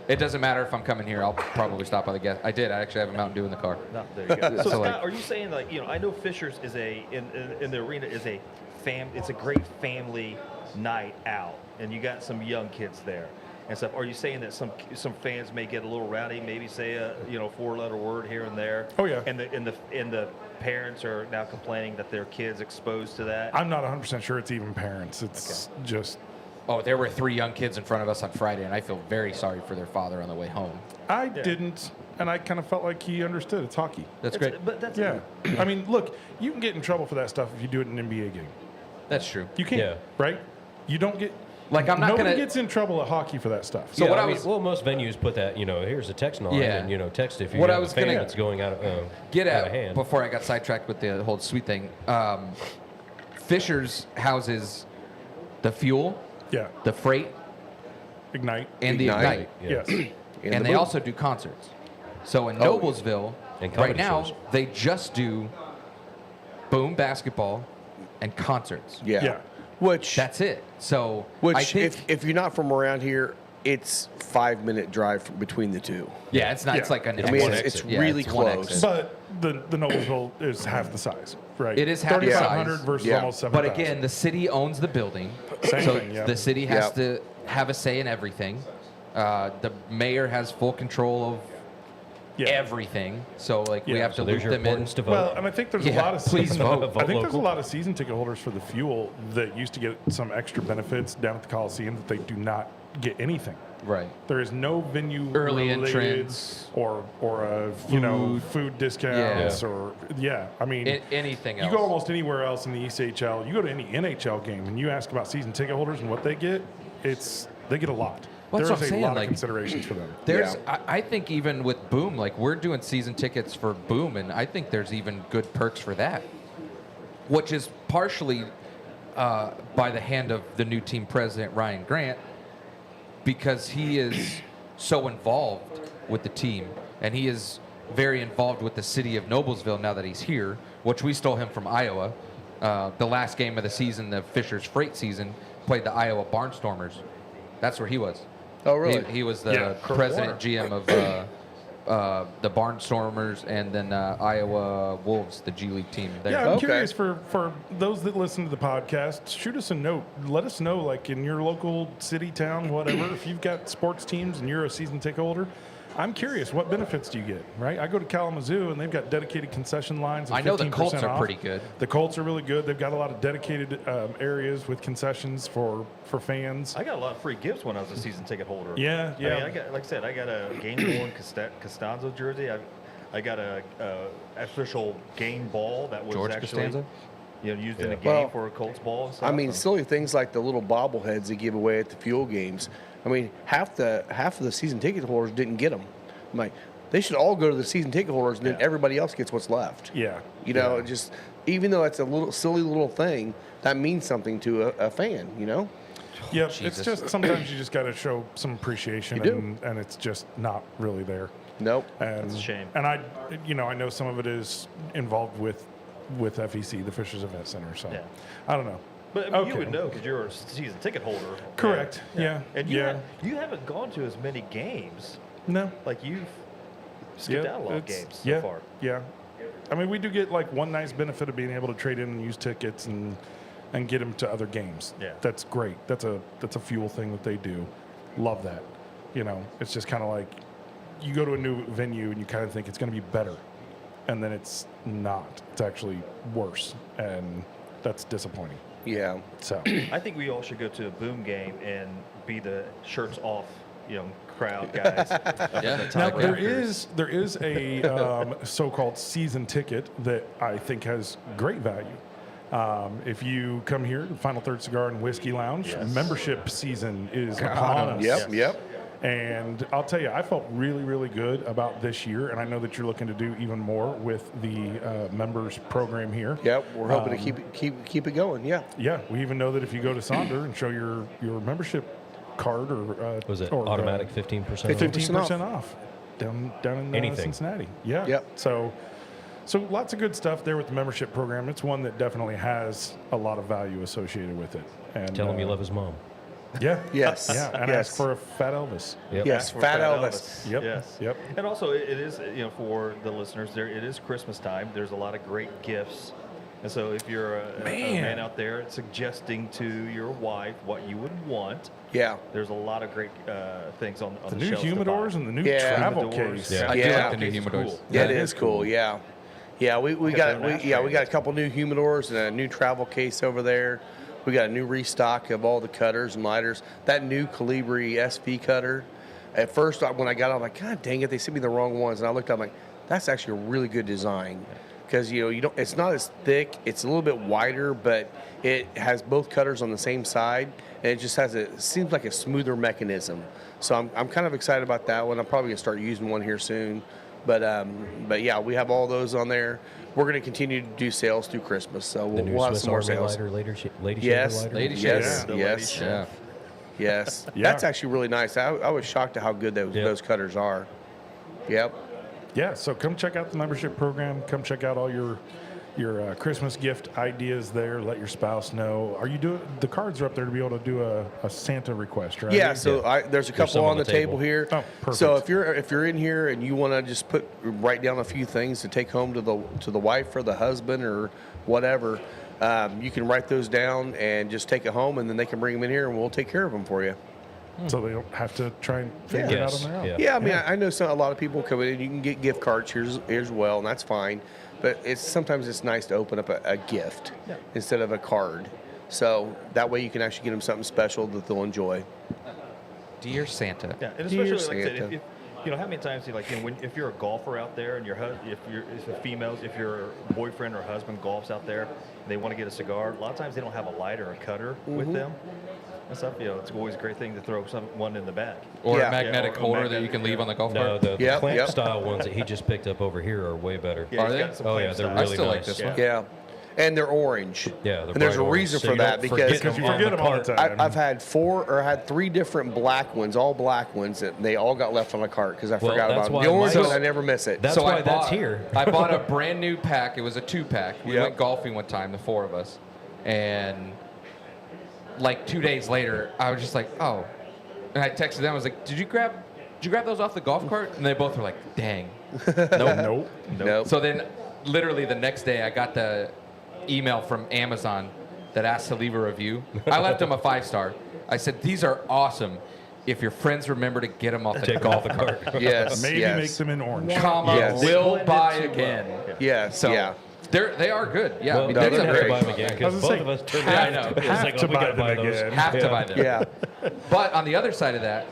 It doesn't matter if I'm coming here. I'll probably stop by the gas. I did. I actually have a Mountain Dew in the car. No, there you go. So, So, Scott, like- are you saying I know Fishers is in the arena is it's a great family night out, and you got some young kids there and stuff. Are you saying that some fans may get a little rowdy, maybe say a 4-letter word here and there? Oh, yeah. And the parents are now complaining that their kids exposed to that. I'm not 100% sure it's even parents. It's just, Oh, there were 3 young kids in front of us on Friday, and I feel very sorry for their father on the way home. I didn't, and I kind of felt like he understood. It's hockey. That's great. But that's Yeah. I mean, look, you can get in trouble for that stuff if you do it in an NBA game. That's true. You can't, Yeah. right? You don't get, Like, I'm not nobody gonna. gets in trouble at hockey for that stuff. So Yeah, what I I mean, was- well, most venues put that, here's a text line, Yeah. and text if you What I have was a fan gonna that's going out get out of at hand. before I got sidetracked with the whole sweet thing. Fishers houses the fuel, Yeah. the freight, Ignite. and the Ignite. ignite. Yes. And they also do concerts. So in Oh. Noblesville, And right comedy now, shows. they just do boom basketball and concerts. Yeah. Yeah. Which That's it. So which I think, if you're not from around here, it's 5-minute drive between the two. yeah, it's not. It's Yeah. like an. I mean, exit. it's Yeah, really one close. exit. But the Noblesville is half the size, right? It is half the 3,500 size. versus Yeah. almost But 7,000. again, the city owns the building, Same so thing, yeah. the city has Yep. to have a say in everything. The mayor has full control of Yeah. everything. So like we Yeah. have to So there's loop your them in. importance to vote. Well, and I think there's Yeah, a lot of please season, vote. I think there's a local. lot of season ticket holders for the fuel that used to get some extra benefits down at the Coliseum that they do not get anything. Right. There is no venue Early related entrance. or food discounts or I mean Anything you else. go almost anywhere else in the ECHL. You go to any NHL game and you ask about season ticket holders and what they get. They get a lot. Well, that's what There's I'm a saying, lot like- of considerations for them. There's, Yeah. I think even with Boom, like we're doing season tickets for Boom, and I think there's even good perks for that, which is partially by the hand of the new team president, Ryan Grant, because he is so involved with the team, and he is very involved with the city of Noblesville now that he's here, which we stole him from Iowa. The last game of the season, the Fishers Freight season, played the Iowa Barnstormers. That's where he was. Oh, really? He was the Yeah, Kurt president GM the Barnstormers and then Iowa Wolves, the G League team. There. Yeah, I'm Okay. curious for those that listen to the podcast, shoot us a note. Let us know, like in your local city, town, whatever, if you've got sports teams and you're a season ticket holder. I'm curious, what benefits do you get, right? I go to Kalamazoo, and they've got dedicated concession lines. I know the 15% Colts are off. pretty good. The Colts are really good. They've got a lot of dedicated areas with concessions for fans. I got a lot of free gifts when I was a season ticket holder. Yeah, I yeah. mean, I got, like I said, I got a game-worn Costanzo jersey. I got a official game ball that was George actually Costanza? used in a game Well, for a Colts ball. And stuff. I mean, silly things like the little bobbleheads they give away at the fuel games. I mean, half of the season ticket holders didn't get them. I'm like, they should all go to the season ticket holders, and then Yeah. everybody else gets what's left. Yeah. You know, just even though it's a little silly little thing, that means something to a fan. You know. Yeah, it's Jesus. just sometimes you just got to show some appreciation, You do. and it's just not really there. Nope. And, That's a shame. And I know some of it is involved with FEC, the Fishers Event Center. So Yeah. I don't know. But I mean, you Okay. would know because you're a season ticket holder. Correct. Yeah. And Yeah. you haven't gone to as many games. No. Like you've skipped out a lot of it's- games so yeah, far. Yeah. I mean, we do get like one nice benefit of being able to trade in and use tickets and get them to other games. Yeah. That's great. That's a fuel thing that they do. Love that. You know, it's just kind of like you go to a new venue and you kind of think it's going to be better, and then it's not. It's actually worse, and that's disappointing. Yeah. So I think we all should go to a Boom game and be the shirts off, crowd guys. Yeah. now Like there is a so-called season ticket that I think has great value. If you come here to Final Third Cigar and Whiskey Lounge, Yes. membership season is upon us. Yep. Yep. And I'll tell you, I felt really, really good about this year, and I know that you're looking to do even more with the members program here. Yep. We're hoping to keep it going. Yeah. Yeah, we even know that if you go to Sonder and show your membership card or Was it or, automatic 15%? 15% off down in Anything. Cincinnati. Yeah. Yep. So lots of good stuff there with the membership program. It's one that definitely has a lot of value associated with it. And Tell him you love his mom. Yeah. Yes. Yeah. And Yes. ask for a Fat Elvis. Yep. Yes. For Fat Elvis. Yep. Yes. Yep. And also, it is, for the listeners, it is Christmas time. There's a lot of great gifts. And so if you're a man out there suggesting to your wife what you would want, Yeah. there's a lot of great things on The the new shelves to humidors buy. and the new Yeah. travel Humidors. case. Yeah. I do Yeah. like the new It's humidors. cool. Yeah, it That is is cool. cool. Yeah. Yeah, we Got got their we got a couple new humidors and a new travel case over there. We got a new restock of all the cutters and lighters. That new Calibri SV cutter. At first, when I got it, I'm like, God dang it, they sent me the wrong ones. And I looked, I'm like, that's actually a really good design, because you don't. It's not as thick. It's a little bit wider, but it has both cutters on the same side, and it just has seems like a smoother mechanism. So I'm kind of excited about that one. I'm probably gonna start using one here soon. But yeah, we have all those on there. We're going to continue to do sales through Christmas, so The new we'll have Swiss some more Army sales. lighter, lady Yes, shaver lighter. Lady yes, shaver. The yes, lady Yeah. yes. Yeah. That's actually really nice. I was shocked at how good those cutters are. Yep. Yeah, so come check out the membership program. Come check out all your Christmas gift ideas there. Let your spouse know. Are you doing the cards are up there to be able to do a Santa request, right? Yeah, so there's a couple some on the table here. Oh, perfect. So if you're in here and you want to just write down a few things to take home to the wife or the husband or whatever, you can write those down and just take it home, and then they can bring them in here and we'll take care of them for you. So they don't have to try and figure it out Yes, on their own. yeah. Yeah, I mean, I know a lot of people come in and you can get gift cards here as well, and that's fine. But sometimes it's nice to open up a gift instead of a card. So that way you can actually get them something special that they'll enjoy. Dear Santa. Yeah, and Dear especially like I said, Santa. if how many times if you're a golfer out there and if your boyfriend or husband golfs out there, and they want to get a cigar. A lot of times they don't have a lighter or a cutter with them. And stuff, it's always a great thing to throw one in the bag. Or Yeah. a magnetic Yeah, or a holder that magnetic, you can leave on the golf No, cart. the Yep, clamp yep. style ones that he just picked up over here are way better. Yeah, Are he's they? got some Oh, yeah, clamp they're style. I really still like nice. this Yeah. one. Yeah. And they're orange. Yeah, the and there's a bright orange, reason so for you that don't forget because Because you them on forget the them all the cart. time. I've had 3 different black ones, all black ones, that they all got left on the cart because I Well, forgot that's about them. why The orange mine- one, I never miss it. That's why that's here. I bought a brand new pack. It was a 2-pack. We Yep. went golfing one time, the 4 of us, and like 2 days later, I was just like, oh. And I texted them. I was like, did you grab "Did you grab those off the golf cart?" And they both were like, "Dang, Nope. So then, literally the next day, I got the email from Amazon that asked to leave a review. I left them a 5-star. I said, "These are awesome. If your friends remember to get them off the golf cart, Yes. Maybe yes. make them in orange. comma, Yes. will buy again." Yes. So yeah. they are good. Yeah, Well, I mean, we no, they're didn't have they're to buy great. them again I because was both gonna of us say, turned I out. know. It was Have like, to oh, we buy gotta them buy those. again. have to buy them. Yeah. But on the other side of that,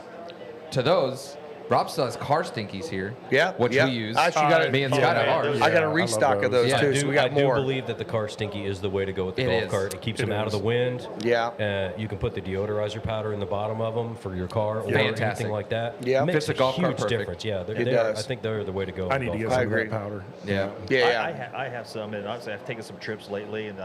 to those, Rob still has car stinkies here. Yeah, Which yeah. we use. Actually got Me and Scott have ours. I got a love restock of those. those Yeah, too, so we got I do more. believe that the car stinky is the way to go with the It golf is. cart. It keeps It them out of is. the wind. Yeah. You can put the deodorizer powder in the bottom of them for your car or Fantastic. anything like that. Yeah. Makes Fits a golf cart huge perfect. difference. Yeah, It they are, does. I think they're the way to go. I with need to golf get carts. some of agree. that powder. Yeah. Yeah. I have some, and honestly, I've taken some trips lately, and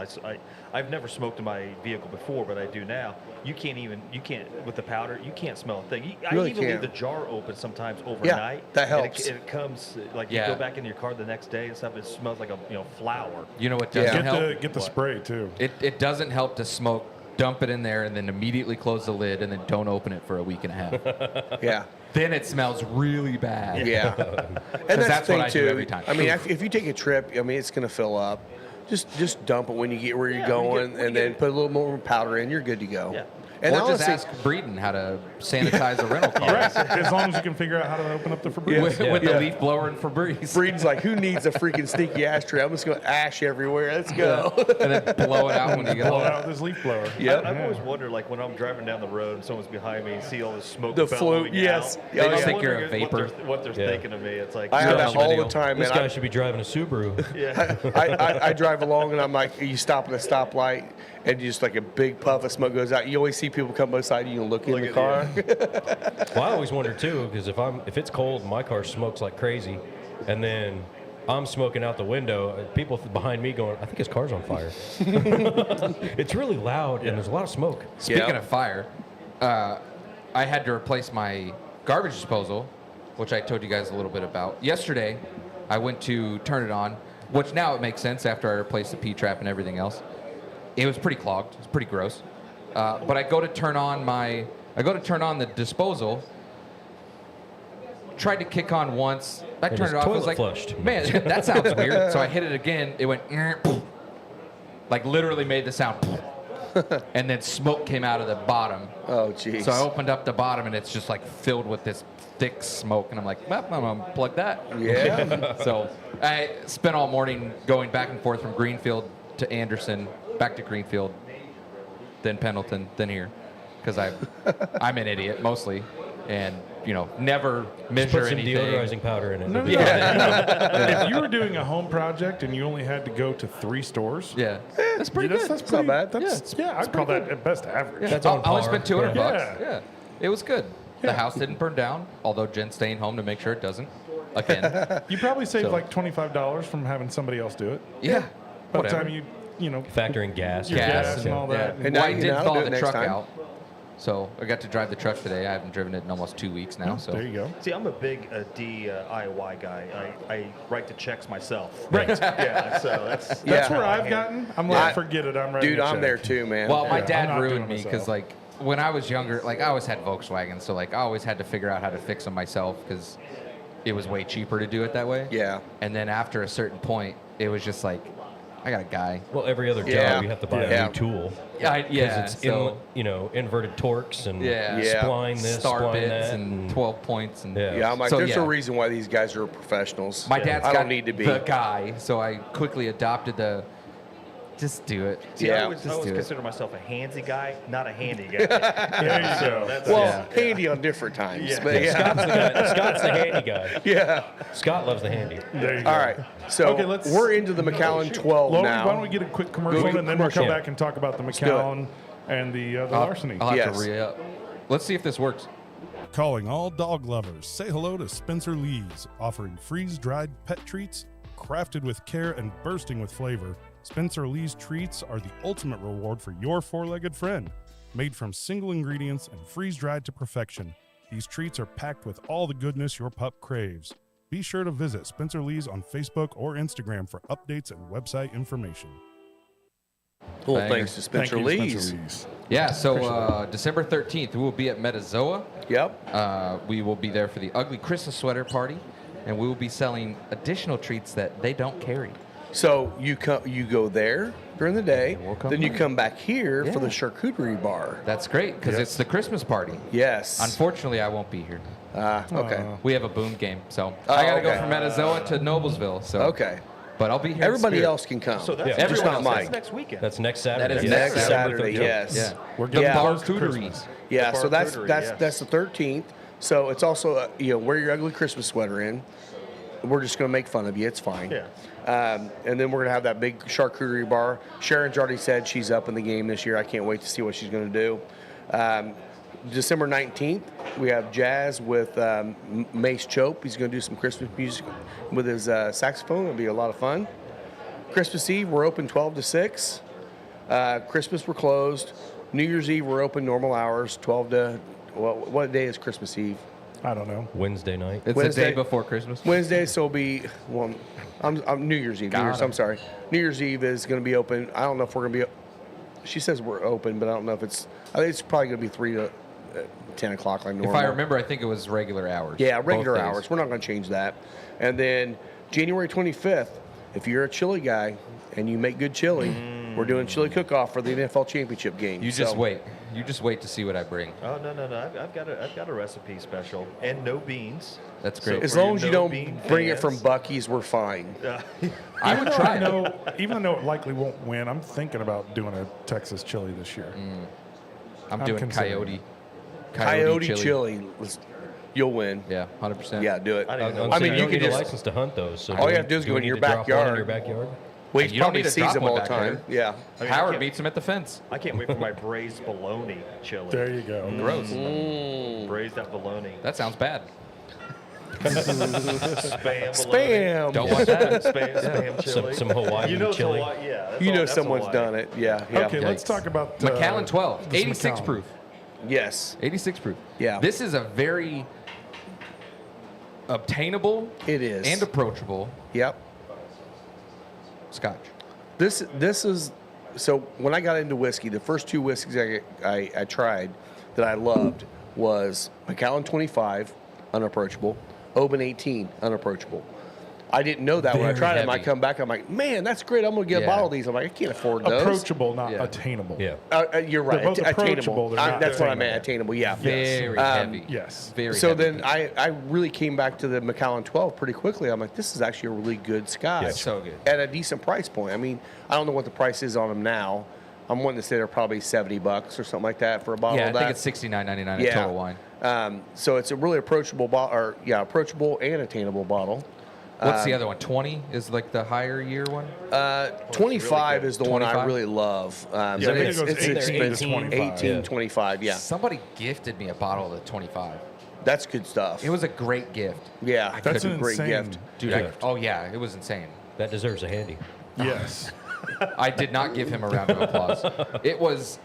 I've never smoked in my vehicle before, but I do now. You can't with the powder. You can't smell a thing. I Really even can't. leave the jar open sometimes overnight. that and helps. it comes like Yeah. you go back in your car the next day and stuff. It smells like a flower. You know what Yeah. doesn't help? Get the spray too. It doesn't help to smoke, dump it in there, and then immediately close the lid, and then don't open it for a week and a half. Yeah. Then it smells really bad. Yeah. And that's that's the what thing I do too. every time. I mean, if you take a trip, I mean, it's going to fill up. Just dump it when you get where you're Yeah, when you going, get- when and you then get- put a little more powder in. You're good to go. Yeah. And Or just honestly, ask Breeden how to sanitize a rental car As long as you can figure out how to open up the Febreze. with Yeah. the leaf blower and Febreze, Breeden's like, who needs a freaking stinky ashtray? I'm just going to ash everywhere. Let's go. and then blow it out when you get Blow it home. out with this leaf blower. Yep. I've always wondered, like when I'm driving down the road and someone's behind me and see all this smoke, The bellowing flute, yes. out, They I'm just think you're a wondering vapor. What they're Yeah. thinking of me. It's like I have that Special all the video. time, This man. guy should be driving a Subaru. yeah. I drive along and I'm like, you stop at a stoplight and just like a big puff of smoke goes out. You always see people come beside you and look in the at car. Well, I always wonder too, because if it's cold, my car smokes like crazy, and then I'm smoking out the window. People behind me going, I think his car's on fire. It's really loud and there's a lot of smoke. Speaking Yeah. of fire, I had to replace my garbage disposal, which I told you guys a little bit about. Yesterday, I went to turn it on, which now it makes sense after I replaced the P-trap and everything else. It was pretty clogged. It was pretty gross. But I go to turn on the disposal. Tried to kick on once. I And turned it's it off. I was toilet like, flushed. man, that sounds weird. So I hit it again. It went, like literally made the sound. And then smoke came out of the bottom. Oh, jeez. So I opened up the bottom, and it's just like filled with this thick smoke. And I'm like, well, I'm gonna plug that. Yeah. So I spent all morning going back and forth from Greenfield to Anderson, back to Greenfield, then Pendleton, then here, because I'm an idiot mostly, and never Just measure put some anything. deodorizing powder in it. No, no, no. If you were doing a home project and you only had to go to 3 stores, Yeah, that's pretty that's, good. that's not pretty bad. I'd call that at best average. That's I on only par. spent $200. Yeah. Yeah, it was good. The house didn't burn down, although Jen's staying home to make sure it doesn't. Again, You probably saved So- like $25 from having somebody else do it. yeah. By the Whatever. time you Factor in gas. your Gas gas and all Yeah. that. And now Well, I you did know, thaw do it the next truck time. out, so I got to drive the truck today. I haven't driven it in almost 2 weeks now. So There you go. See, I'm a big DIY guy. I write the checks myself. Right. Yeah. So that's That's Yeah. where how I I've handle gotten. I'm like, I- forget it. I'm ready. Dude, I'm there too, man. Well, my Yeah, I'm dad not doing ruined it me because, myself. like, when I was younger, like, I always had Volkswagen, so, like, I always had to figure out how to fix them myself because it was way cheaper to do it that way. Yeah. And then after a certain point, it was just like, I got a guy. Well, every other job Yeah. you have to buy Yeah. a new tool. Yeah, Because it's so, inverted torques and Yeah. Yeah. spline this, star spline bits that, and 12 points. And Yeah. Yeah, I'm like, So, there's yeah. a reason why these guys are professionals. My dad's I got don't need to be. the guy, so I quickly adopted the, just do it. See, Yeah. I always Just do it. consider myself a handsy guy, not a handy guy. There you go. That's, Well, handy on different times. Yeah. But yeah. Scott's the guy. Scott's the handy guy. Yeah. Scott loves the handy. There you go. All right. So Okay, let's- we're into the Macallan 12 Logan, now. why don't we get a quick commercial Go to and then we'll commercial. come back and talk about the do it. Macallan and the larceny. I'll have Yes. to re-up. Let's see if this works. Calling all dog lovers, say hello to Spencer Lee's, offering freeze-dried pet treats, crafted with care and bursting with flavor. Spencer Lee's treats are the ultimate reward for your four-legged friend. Made from single ingredients and freeze-dried to perfection, these treats are packed with all the goodness your pup craves. Be sure to visit Spencer Lee's on Facebook or Instagram for updates and website information. Cool. Banger. Thanks to Spencer Thank you, Lee's. Spencer Lee's. Yeah, so December 13th, we will be at Metazoa. Yep. We will be there for the ugly Christmas sweater party, and we will be selling additional treats that they don't carry. So you go there during the day, And we'll come then you back. come back here for the Yeah. charcuterie bar. That's great because Yes. it's the Christmas party. Yes. Unfortunately, I won't be here. Okay. We have a boom game, so Oh, I got to go okay. from Metazoa to Noblesville. So Okay. but I'll be here. in Everybody spirit. else can come. So that's Yeah. just Everyone not else. Mike. That's next weekend. That's next Saturday. That is Next next Saturday, 13th. yes. Yeah, We're the getting Yeah. close to charcuterie. Christmas. Yeah, The so that's charcuterie, that's yes. that's the 13th. So it's also wear your ugly Christmas sweater in. We're just gonna make fun of you. It's fine. Yeah. And then we're gonna have that big charcuterie bar. Sharon's already said she's up in the game this year. I can't wait to see what she's gonna do. December 19th, we have jazz with Mace Chope. He's gonna do some Christmas music with his saxophone. It'll be a lot of fun. Christmas Eve, we're open 12 to 6. Christmas, we're closed. New Year's Eve, we're open normal hours, 12 to. What day is Christmas Eve? I don't know. Wednesday night. It's Wednesday. the day before Christmas. Wednesday, so it'll be I'm New Year's Eve. Got it. I'm sorry. New Year's Eve is going to be open. I don't know if we're going to be. She says we're open, but I don't know if it's. I think it's probably going to be 3 to 10 o'clock like normal. If I remember, I think it was regular hours. Yeah, both regular days. hours. We're not going to change that. And then January 25th, if you're a chili guy and you make good chili, we're doing chili cook-off for the NFL championship game. You just So- wait. You just wait to see what I bring. Oh no! I've got a recipe special and no beans. That's great. As for long your as you no-bean don't bring it from fans. Buc-ee's, we're fine. I would try it. No, even though it likely won't win, I'm thinking about doing a Texas chili this year. I'm I'm doing considering Coyote chili. You'll win. Yeah, 100%. Yeah, do it. I don't even know. I mean, you you don't can need just- a license to hunt those. So All do you have to do is we go in need your to drop one backyard. In your backyard. Well, And he you don't probably need to sees drop them one all the back time. Yeah. I mean, Howard I meets him at the fence. can't wait for my braised bologna chili. There you go. Gross. Braised that bologna. That sounds bad. Spam. Spam. Don't want that. Spam chili. Some Hawaiian You know it's chili. Hawaii, yeah. that's You all- know that's someone's Hawaii. done it. Yeah. Yeah. Okay, let's Yikes. talk about Macallan 12, this 86 Macallan. proof. Yes. 86 proof. Yeah. This is a very obtainable It is. and approachable Yep. scotch. This is so when I got into whiskey, the first two whiskeys I tried that I loved was Macallan 25, unapproachable, Oban 18, unapproachable. I didn't know that when I Very tried them. I heavy. come back, I'm like, man, that's great. I'm gonna get a Yeah. bottle of these. I'm like, I can't afford those. Approachable, not Yeah. attainable. Yeah. You're right. They're both Attainable. approachable, they're not That's what I meant. attainable. Attainable. Yeah. Very heavy. yes. Very So heavy. then I really came back to the Macallan 12 pretty quickly. I'm like, this is actually a really good scotch. Yeah. So good. At a decent price point. I mean, I don't know what the price is on them now. I'm wanting to say they're probably $70 or something like that for a bottle Yeah, I of that. think it's $69.99 at Total Wine. So it's a really approachable bottle, approachable and attainable bottle. What's the other one? 20 is like the higher year one? 25 is the one I 25? really love. Yeah, I think it goes 18 to expensive. 25. 18, Yeah. 25, yeah. Somebody gifted me a bottle of the 25. That's good stuff. It was a great gift. Yeah, That's a an great insane gift. Dude, gift. oh yeah, it was insane. That deserves a handy. Yes. I did not give him a round of applause. It was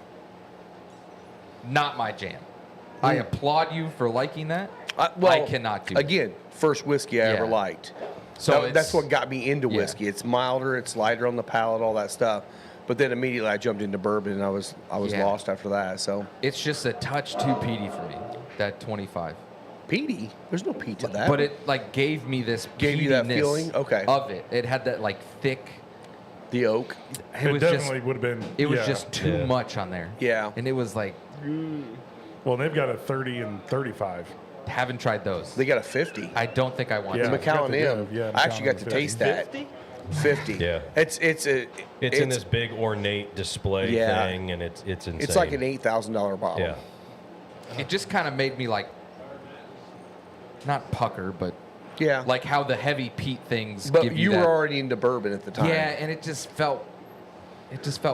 not my jam. I applaud you for liking that. I cannot do it. Again, first whiskey I ever Yeah. liked. So That's it's- what got me into yeah. whiskey. It's milder, it's lighter on the palate, all that stuff. But then immediately I jumped into bourbon and I was Yeah. lost after that. So It's just a touch too peaty for me, that 25. peaty, there's no peat to that. But it like gave me this Gave you that peatiness feeling? Okay. of it. It had that like thick. the oak. It, It was definitely just. would have been. It was yeah. just too Yeah. much on there. Yeah. And it was like, Well, they've got a 30 and 35. haven't tried those. They got a 50. I don't think I want Yeah. to. Macallan got the- M. yeah, I actually got Macallan to taste 50. that. 50. Yeah. It's It's in this big ornate display Yeah. thing, and it's insane. It's like an $8,000 bottle. Yeah. It just kind of made me like, not pucker, but Yeah. like how the heavy peat things But give you that. were already into bourbon at the time. Yeah, and it just felt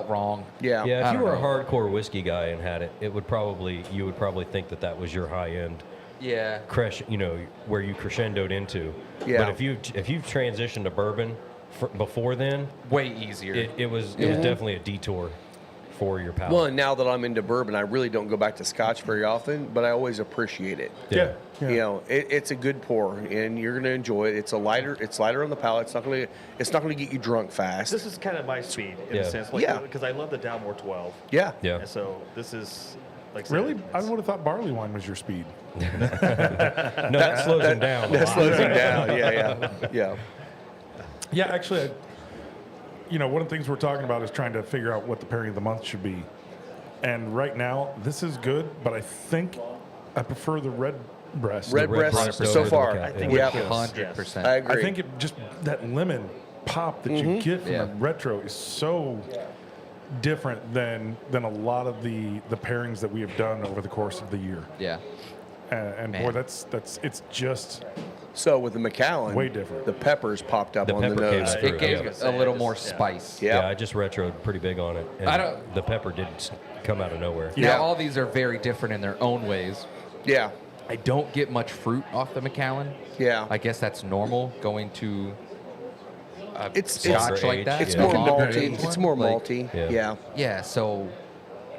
wrong. Yeah. Yeah, I if you don't were a know. hardcore whiskey guy and had it, you would probably think that was your high end Yeah. where you crescendoed into. Yeah. But if you've transitioned to bourbon before then, Way easier. it was definitely a detour for your palate. Well, and now that I'm into bourbon, I really don't go back to Scotch very often, but I always appreciate it. Yeah. Yeah. You know, it's a good pour, and you're going to enjoy it. It's lighter on the palate. It's not going to get you drunk fast. This is kind of my speed in Yeah. a sense, Yeah. because I love the Dalmore 12. Yeah. Yeah. And so this is Like I said, Really? I it's- would have thought barley wine was your speed. No, that slows him down. a That lot. slows him down. Yeah. Yeah, actually, one of the things we're talking about is trying to figure out what the pairing of the month should be. And right now, this is good, but I think I prefer the red breast. Red breast breast so over far. the I think Yeah. it kills. 100%. I I agree. think it just that lemon pop that you get from Yeah. the retro is so different than a lot of the pairings that we have done over the course of the year. Yeah. And boy, Man. that's it's just So with the Macallan, Way different. the peppers popped up The on the pepper came nose. out. It gave Yeah. a little Just- more yeah. spice. Yeah. Yeah, I just retroed pretty big on it. And I don't- the pepper did come out of nowhere. Yeah. Now, all these are very different in their own ways. Yeah. I don't get much fruit off the Macallan. Yeah. I guess that's normal going to a It's- scotch like age, that. It's Yeah. more Longer malty. aged It's one. more Like, malty. Yeah. Yeah. Yeah, so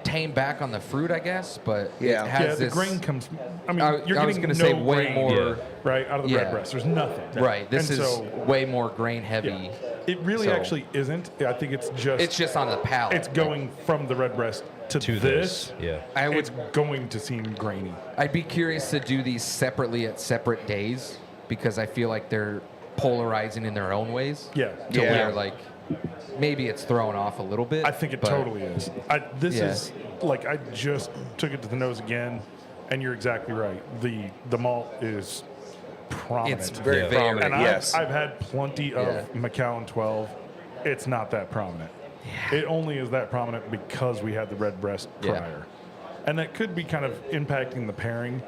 tame back on the fruit, I guess, but Yeah. it has yeah, the this grain comes. I mean, I- you're I was getting gonna say no way grain, more- right out of the Yeah. red breast. There's nothing. right. This And is so, way more grain heavy. it really so- actually isn't. I think it's just It's just on the palate. it's going from the red breast to To this. Yeah. I would. It's going to seem grainy. I'd be curious to do these separately at separate days because I feel like they're polarizing in their own ways. Yeah. To Yeah. where like maybe it's thrown off a little bit. I think it but totally is. This Yeah. is like I just took it to the nose again, and you're exactly right. The malt is prominent. It's Very Yeah. prominent. and Yes. I've had plenty of Yeah. Macallan 12. It's not that prominent. It only is that prominent because we had the red breast Yeah. prior, and that could be kind of impacting the pairing.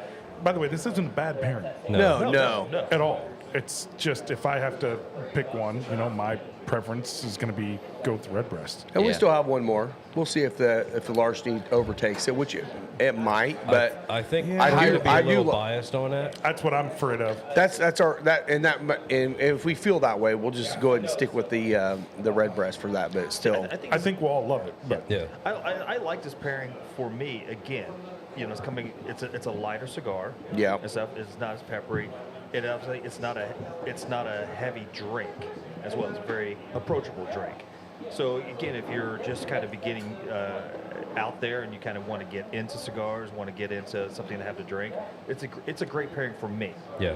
By the way, this isn't a bad pairing No. at all. It's just if I have to pick one, my preference is going to be go with the red breast. And we Yeah. still have one more. We'll see if the larceny overtakes it, which it might. But I think Yeah. I'm I going do- to be I a little do lo- biased on that. That's what I'm afraid of. and if we feel that way, we'll just go ahead and stick with the red breast for that. But still, I think we'll all love it. But Yeah. I like this pairing for me again. It's coming. It's a lighter cigar. Yeah. And stuff. It's not as peppery. It obviously it's not a heavy drink as well. It's a very approachable drink. So again, if you're just kind of beginning out there and you kind of want to get into cigars, want to get into something to have to drink, it's a great pairing for me. Yeah.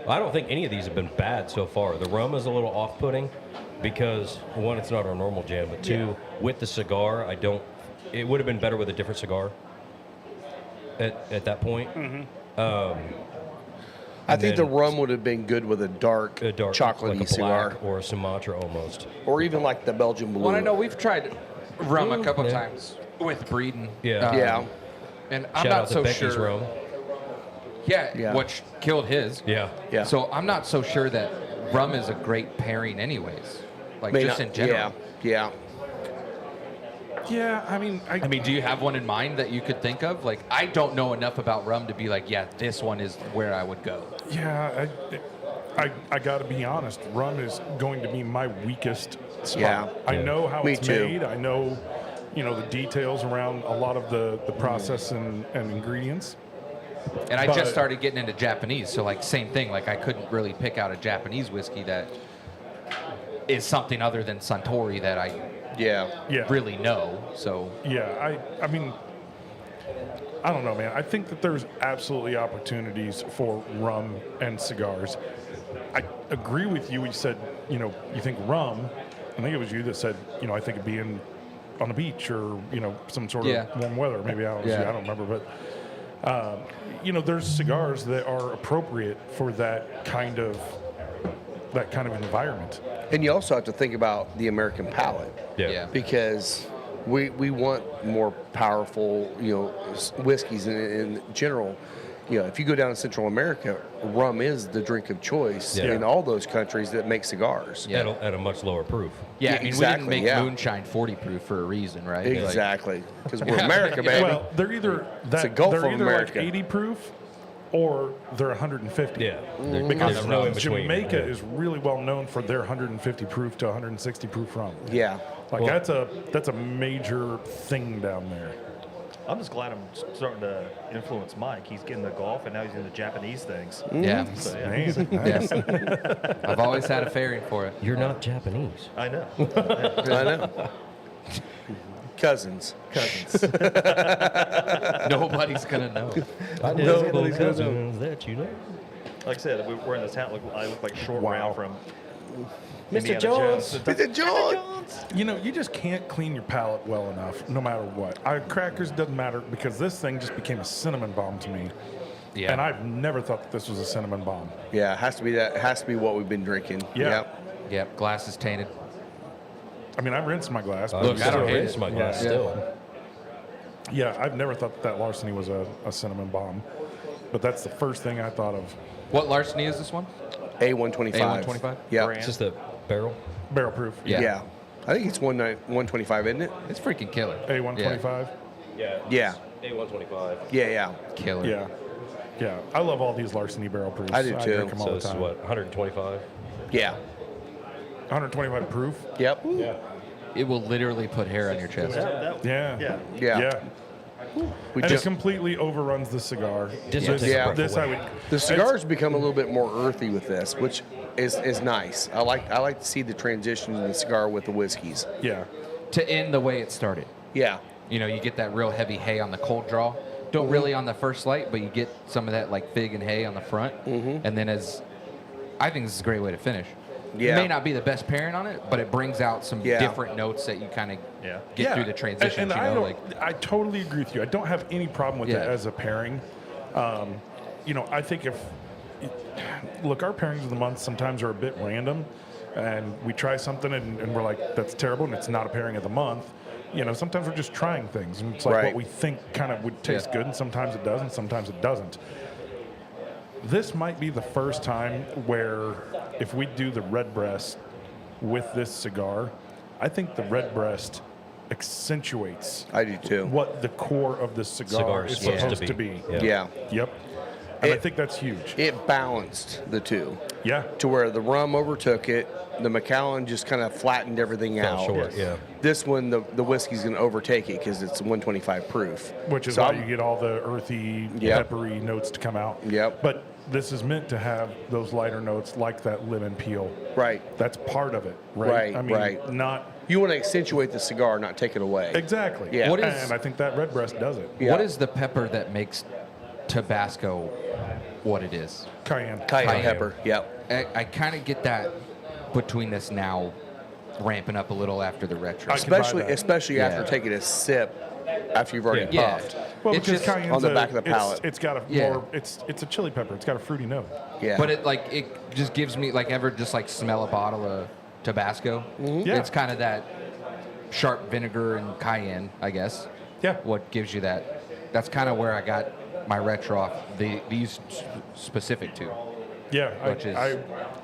I don't think any of these have been bad so far. The rum is a little off-putting because, one, it's not our normal jam, but two, with the cigar, it would have been better with a different cigar at that point. I think then- the rum would have been good with a dark chocolatey like a cigar, black or a Sumatra almost. or even like the Belgian blue. Well, I know we've tried rum a couple Yeah. times with breeding. Yeah. Yeah. And I'm Shout not out to so Becky's sure. rum. Yeah. Which killed his. Yeah. Yeah. So I'm not so sure that rum is a great pairing, anyways. Like May just not- in general. Yeah. yeah, I mean, I mean, do you have one in mind that you could think of? Like, I don't know enough about rum to be like, yeah, this one is where I would go. yeah, I got to be honest. Rum is going to be my weakest spot. Yeah. I know how Me it's too. made. I know, the details around a lot of the process and ingredients. And I But- just started getting into Japanese, so like same thing. Like I couldn't really pick out a Japanese whiskey that is something other than Suntory that I Yeah. Yeah. really know. So Yeah, I mean, I don't know, man. I think that there's absolutely opportunities for rum and cigars. I agree with you. You said, you think rum. I think it was you that said, I think it'd be on the beach or, some sort of Yeah. warm weather. Maybe I don't remember, but there's cigars that are appropriate for that kind of environment. And you also have to think about the American palate. yeah. Because we want more powerful, whiskeys in general. If you go down to Central America, rum is the drink of choice Yeah. in all those countries that make cigars. Yeah. At a much lower proof. Yeah, Yeah, I mean, exactly, we didn't yeah. make moonshine 40 proof for a reason, right? Like, Exactly, because we're America, baby. Well, they're either a Gulf they're of either America. like 80 proof or they're 150. Yeah. Because There's no in between. Jamaica Yeah. is really well known for their 150 proof to 160 proof rum. Yeah, Like Well- that's a major thing down there. I'm just glad I'm starting to influence Mike. He's getting the golf, and now he's into Japanese things. Yeah. So, yeah. Amazing. Yes. I've always had a fairing for it. You're not Japanese. I know. I know. Cousins. Nobody's gonna know. I did No, no, nobody's gonna cousins that you know. Like I said, we're in this town. I look like Short Wow. Round from Mr. Indiana Jones. Mr. Jones. You know, you just can't clean your palate well enough, no matter what. Crackers doesn't matter because this thing just became a cinnamon bomb to me. Yeah. And I've never thought that this was a cinnamon bomb. Yeah, it has to be that. It has to be what we've been drinking. Yeah. Yep. Yep. Glass is tainted. I mean, I rinsed my glass. But Look, still- I don't hate It's it. my glass Yeah. still. Yeah, I've never thought that larceny was a cinnamon bomb. But that's the first thing I thought of. What larceny is this one? A125. A125? Yeah. Brand. It's just a barrel. Barrel proof. Yeah. I think it's 125, isn't it? It's freaking killer. A125. Yeah. Yeah. A125. Yeah, yeah. Killer. Yeah. Yeah. I love all these larceny barrel proofs. I do too. drink them all So the this is time. what, 125? Yeah. 125 proof. Yep. Yeah. It will literally put hair on your chest. Yeah. Yeah. Yeah. Yeah. We And just it completely overruns the cigar. Just This, take a breath this I away. would. the it's- cigars become a little bit more earthy with this, which is nice. I like to see the transition in the cigar with the whiskeys. Yeah. To end the way it started. Yeah. You know, you get that real heavy hay on the cold draw. Don't really on the first light, but you get some of that like fig and hay on the front. And then I think this is a great way to finish. Yeah. It may not be the best pairing on it, but it brings out some Yeah. different notes that you kind of Yeah. get through the transition. And you I know, don't. like I totally agree with you. I don't have any problem with it Yeah. as a pairing. You know, I think look, our pairings of the month sometimes are a bit random, and we try something and we're like, that's terrible, and it's not a pairing of the month. You know, sometimes we're just trying things, and it's like Right. what we think kind of would taste Yeah. good, and sometimes it does, and sometimes it doesn't. This might be the first time where if we do the red breast with this cigar, I think the red breast accentuates I do too. what the core of the cigar Cigar is is supposed supposed to to be. be. Yeah. Yep. And I It- think that's huge. It balanced the two Yeah. to where the rum overtook it. The Macallan just kind of flattened everything Fell out. short, yeah. This one, the whiskey's going to overtake it because it's 125 proof. Which is So why I'm- you get all the earthy, Yep. peppery notes to come out. Yep. But this is meant to have those lighter notes like that lemon peel. Right. That's part of it, right? Right, I mean, right. not You want to accentuate the cigar, not take it away. exactly. Yeah. What is- and I think that red breast does it. Yeah. what is the pepper that makes Tabasco what it is? Cayenne. Cayenne Cayenne. pepper. Yep. I kind of get that between this now ramping up a little after the retro. I can buy Especially that. especially after Yeah. taking a sip after you've already Yeah. puffed. Well, It's because just cayenne's on the back of the palate. It's got a Yeah. more. It's a chili pepper. It's got a fruity note. Yeah. But it just gives me like ever just like smell a bottle of Tabasco. Yeah. It's kind of that sharp vinegar and cayenne, I guess. Yeah. What gives you that? That's kind of where I got my retro off. These specific two. Yeah. Which is-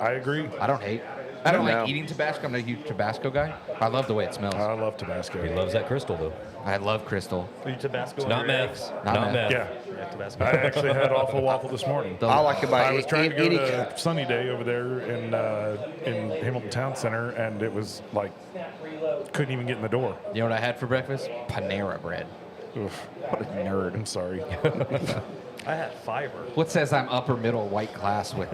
I agree. I don't hate. I don't No. like eating Tabasco. I'm not a huge Tabasco guy. I love the way it smells. I love Tabasco. He loves that crystal, though. I love Crystal. Are you Tabasco? on Not your meth. eggs? Not Not meth. meth. Yeah. Yeah, Tabasco. I actually had awful waffle this morning. I like it by I was trying to go any to Sunny Day over there in Hamilton Town Center, and it was like couldn't even get in the door. You know what I had for breakfast? Panera bread. Oof. What a nerd. I'm sorry. I had fiber. What says I'm upper middle white class with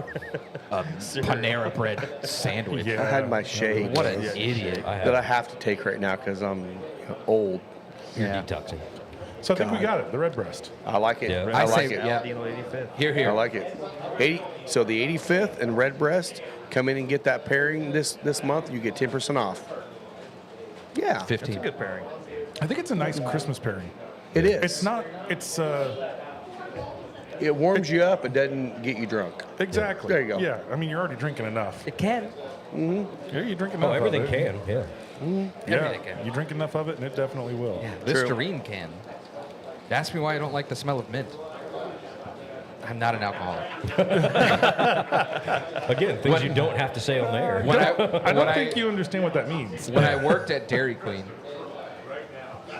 a Panera bread sandwich? Yeah. I had my shake What an idiot. I that have I have to take right now because I'm old. Yeah. detoxing. So I think we God. got it. The red breast. I like it. Yeah. I I like say- it. yeah. Aladino 85th. Here, here. I like it. 80. So the 85th and red breast, come in and get that pairing this month. You get 10% off. Yeah, 15. That's a good pairing. I think it's a nice Christmas pairing. it is. It's not. It's It warms you up. It doesn't get you drunk. exactly. There you go. Yeah. I mean, you're already drinking enough. It can. Yeah, you drink enough. Oh, everything of it. can. Yeah. Yeah, Everything can. you drink enough of it, and it definitely will. Listerine can. Ask me why I don't like the smell of mint. I'm not an alcoholic. Again, things What- you don't have to say on there. When I, I when don't think you understand what that means. When I worked at Dairy Queen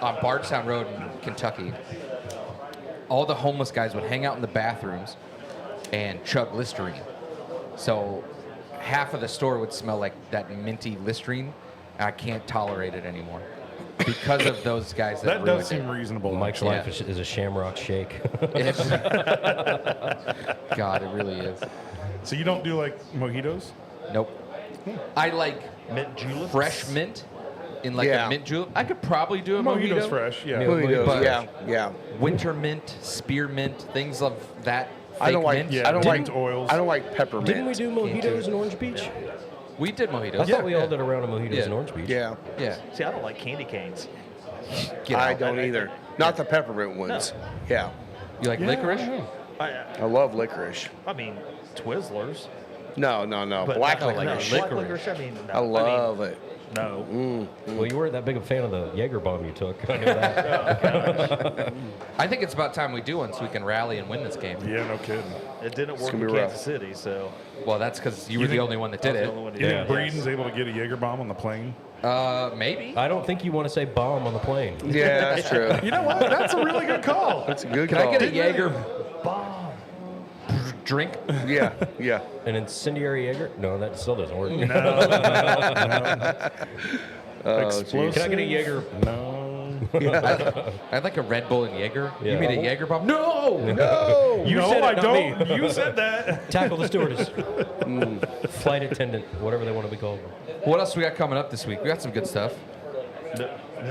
on Bardstown Road in Kentucky, all the homeless guys would hang out in the bathrooms and chug Listerine. So half of the store would smell like that minty Listerine. And I can't tolerate it anymore because of those guys that, That does ruined seem reasonable. Mike's Yeah. life is a shamrock shake. it. God, it really is. So you don't do like mojitos? Nope. I like Mint julep. fresh mint in like Yeah. a mint julep. I could probably do a Mojito's mojito. fresh, yeah. Mojito, But- yeah. Winter mint, spearmint, things of that. I don't fake like. mint. Yeah, I don't like mint oils. I don't like peppermint. Didn't we do mojitos in Orange Beach? We did I mojitos. thought we all did a round of mojitos Yeah. in Orange Beach. Yeah, Yeah. See, I don't like candy canes. Get I out. don't either. Not the peppermint ones. Yeah, You like Yeah, licorice? I don't know. I love licorice. I mean, Twizzlers. No. But Black no, licorice. Black licorice. I mean, no. I love it. No. Well, you weren't that big a fan of the Jaeger bomb you took. I know that. I think it's about time we do one so we can rally and win this game. Yeah, no kidding. It didn't work gonna in be Kansas rough. City, so Well, that's because you were the think- only one that I did was it. the only one who You did think it. Breeden's able to get a Jaeger bomb on the plane? Maybe. I don't think you want to say bomb on the plane. Yeah, that's true. You know what? That's a really good call. That's a good Can call. I get a Jaeger drink? Yeah. An incendiary Jaeger? No, that still doesn't work. Explosive. Can I get a Jaeger? No. I'd like a Red Bull and Jaeger. Yeah. You mean a Jaeger bomb? No! No. You no, said it, I not don't. me. You said that. Tackle the stewardess. Flight attendant, whatever they want to be called. What else we got coming up this week? We got some good stuff.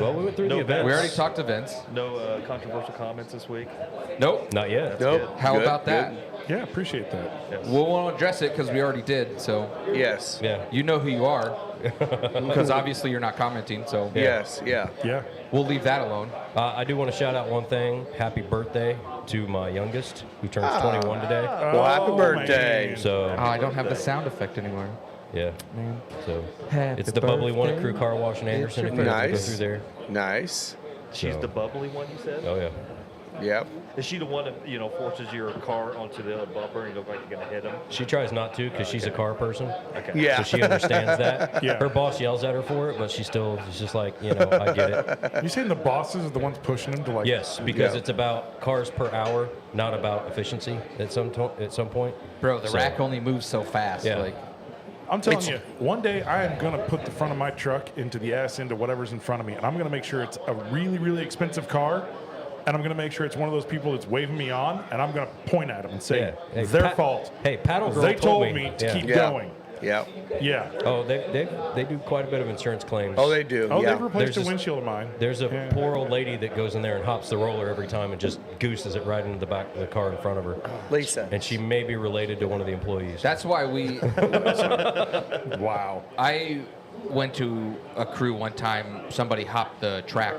Well, we went through No the events. We already talked events. No controversial comments this week. Nope. Not yet. Nope. How Good, about that? Yeah, appreciate that. We won't address it because we already did. So Good. Yes. Yeah. you know who you are because obviously you're not commenting. So Yes. Yeah. Yeah. we'll leave that alone. I do want to shout out one thing. Happy birthday to my youngest, who turns 21 today. Well, happy Oh, birthday. man. So, Oh, I don't have the sound effect anymore. yeah. So, Happy it's the bubbly one at birthday. Crew Car Wash in Anderson. If you ever go Nice. through there. Nice. She's So- the bubbly one, you said? Oh, yeah. Yep. Is she the one that, forces your car onto the other bumper and you look like you're going to hit him? She tries not to because she's a car person. Okay. Yeah. So she understands that. Yeah. Her boss yells at her for it, but she's just like, I get it. You saying the bosses are the ones pushing him to like? Yes, because Yeah. it's about cars per hour, not about efficiency at some point. Bro, the So- rack only moves so fast. Yeah. Like, I'm telling you, one day I am gonna put the front of my truck into the ass into whatever's in front of me, and I'm gonna make sure it's a really, really expensive car, and I'm gonna make sure it's one of those people that's waving me on, and I'm gonna point at them and say, Yeah. Hey, "Their Pat- fault." Hey, Paddle Girl They told me. me to Yeah. keep Yeah. going. Yep. Yeah. Oh, they do quite a bit of insurance claims. Oh, they do. Oh, yeah. they've replaced There's a this- windshield of mine. There's a Yeah. poor old lady that goes in there and hops the roller every time and just gooses it right into the back of the car in front of her. Lisa. And she may be related to one of the employees. that's why we. Wow. I went to a crew one time. Somebody hopped the track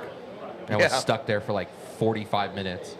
and was Yeah. stuck there for like 45 minutes.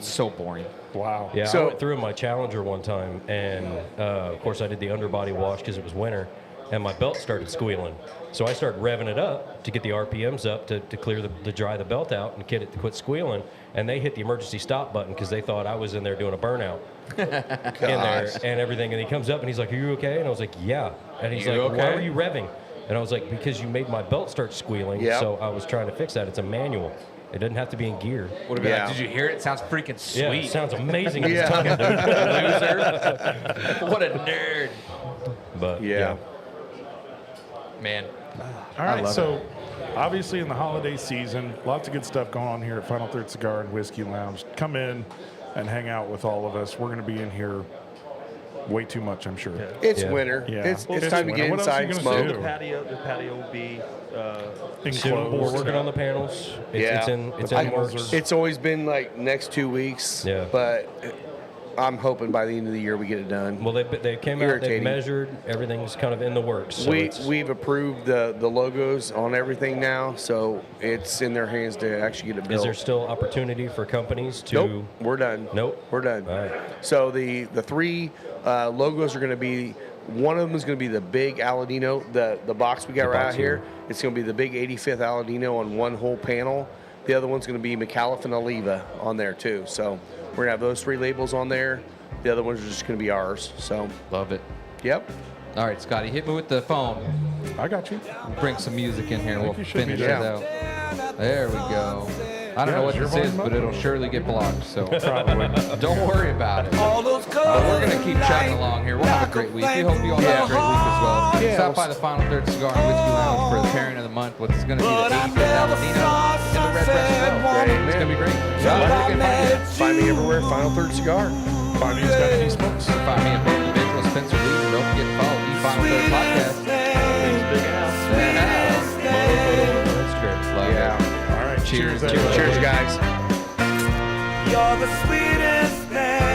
So boring. Wow. Yeah, So- I went through in my Challenger one time, and of course I did the underbody wash because it was winter, and my belt started squealing. So I started revving it up to get the RPMs up to clear to dry the belt out and get it to quit squealing. And they hit the emergency stop button because they thought I was in there doing a burnout in there and everything. And he comes up and he's like, "Are you okay?" And I was like, "Yeah." And he's You like, "Why okay?" were you revving?" And I was like, "Because you made my belt start squealing." Yeah. So I was trying to fix that. It's a manual. It doesn't have to be in gear. Would have been Yeah. like, did you hear it? It sounds freaking sweet. Yeah, it sounds amazing. in Yeah. this tunnel, dude. Loser. What a nerd. But Yeah. Man. All right, so obviously in the holiday season, lots of good stuff going on here at Final Third Cigar and Whiskey Lounge. Come in and hang out with all of us. We're going to be in here way too much, I'm sure. It's Yeah. winter. Yeah. It's It's time to winter. get What else are you inside and gonna smoke. do? The patio will be soon, we're working on the panels. It's in the works. It's always been like next 2 weeks. Yeah. But I'm hoping by the end of the year we get it done. Well, they came out, they Irritating. measured, everything's kind of in the works. So We've approved the logos on everything now, so it's in their hands to actually get it is built. there still opportunity for companies to? Nope, we're done. Nope. We're done. All right. So the three logos are going to be, one of them is going to be the big Aladino, the box we got The right box out here. here. It's going to be the big 85th Aladino on one whole panel. The other one's going to be Macallan and Oliva on there too. So we're going to have those three labels on there. The other ones are just going to be ours. So, Love it. yep. All right, Scotty, hit me with the phone. I got you. Bring some music in here and think we'll you should be finish there. it out. There we go. I don't Yeah, know what is your this is, volume up? but it'll surely get blocked, so Probably. don't worry about it. All those We're going to keep chugging along here. We'll have a great week. We hope you all have a great week as well. Yeah. Stop by the Final Third Cigar and Whiskey Lounge for the pairing of the month. What's going to be the 85th Aladino and the Red Breast. It's going to be great. Where can they find you? Find me everywhere. Final Third Cigar. Find me at Scotty Smokes. Find me at both Evangelist Spencer Lee. And don't forget to follow the Final Third Podcast. big house. Yeah. Cheers. everybody. Cheers, guys. You're the sweetest man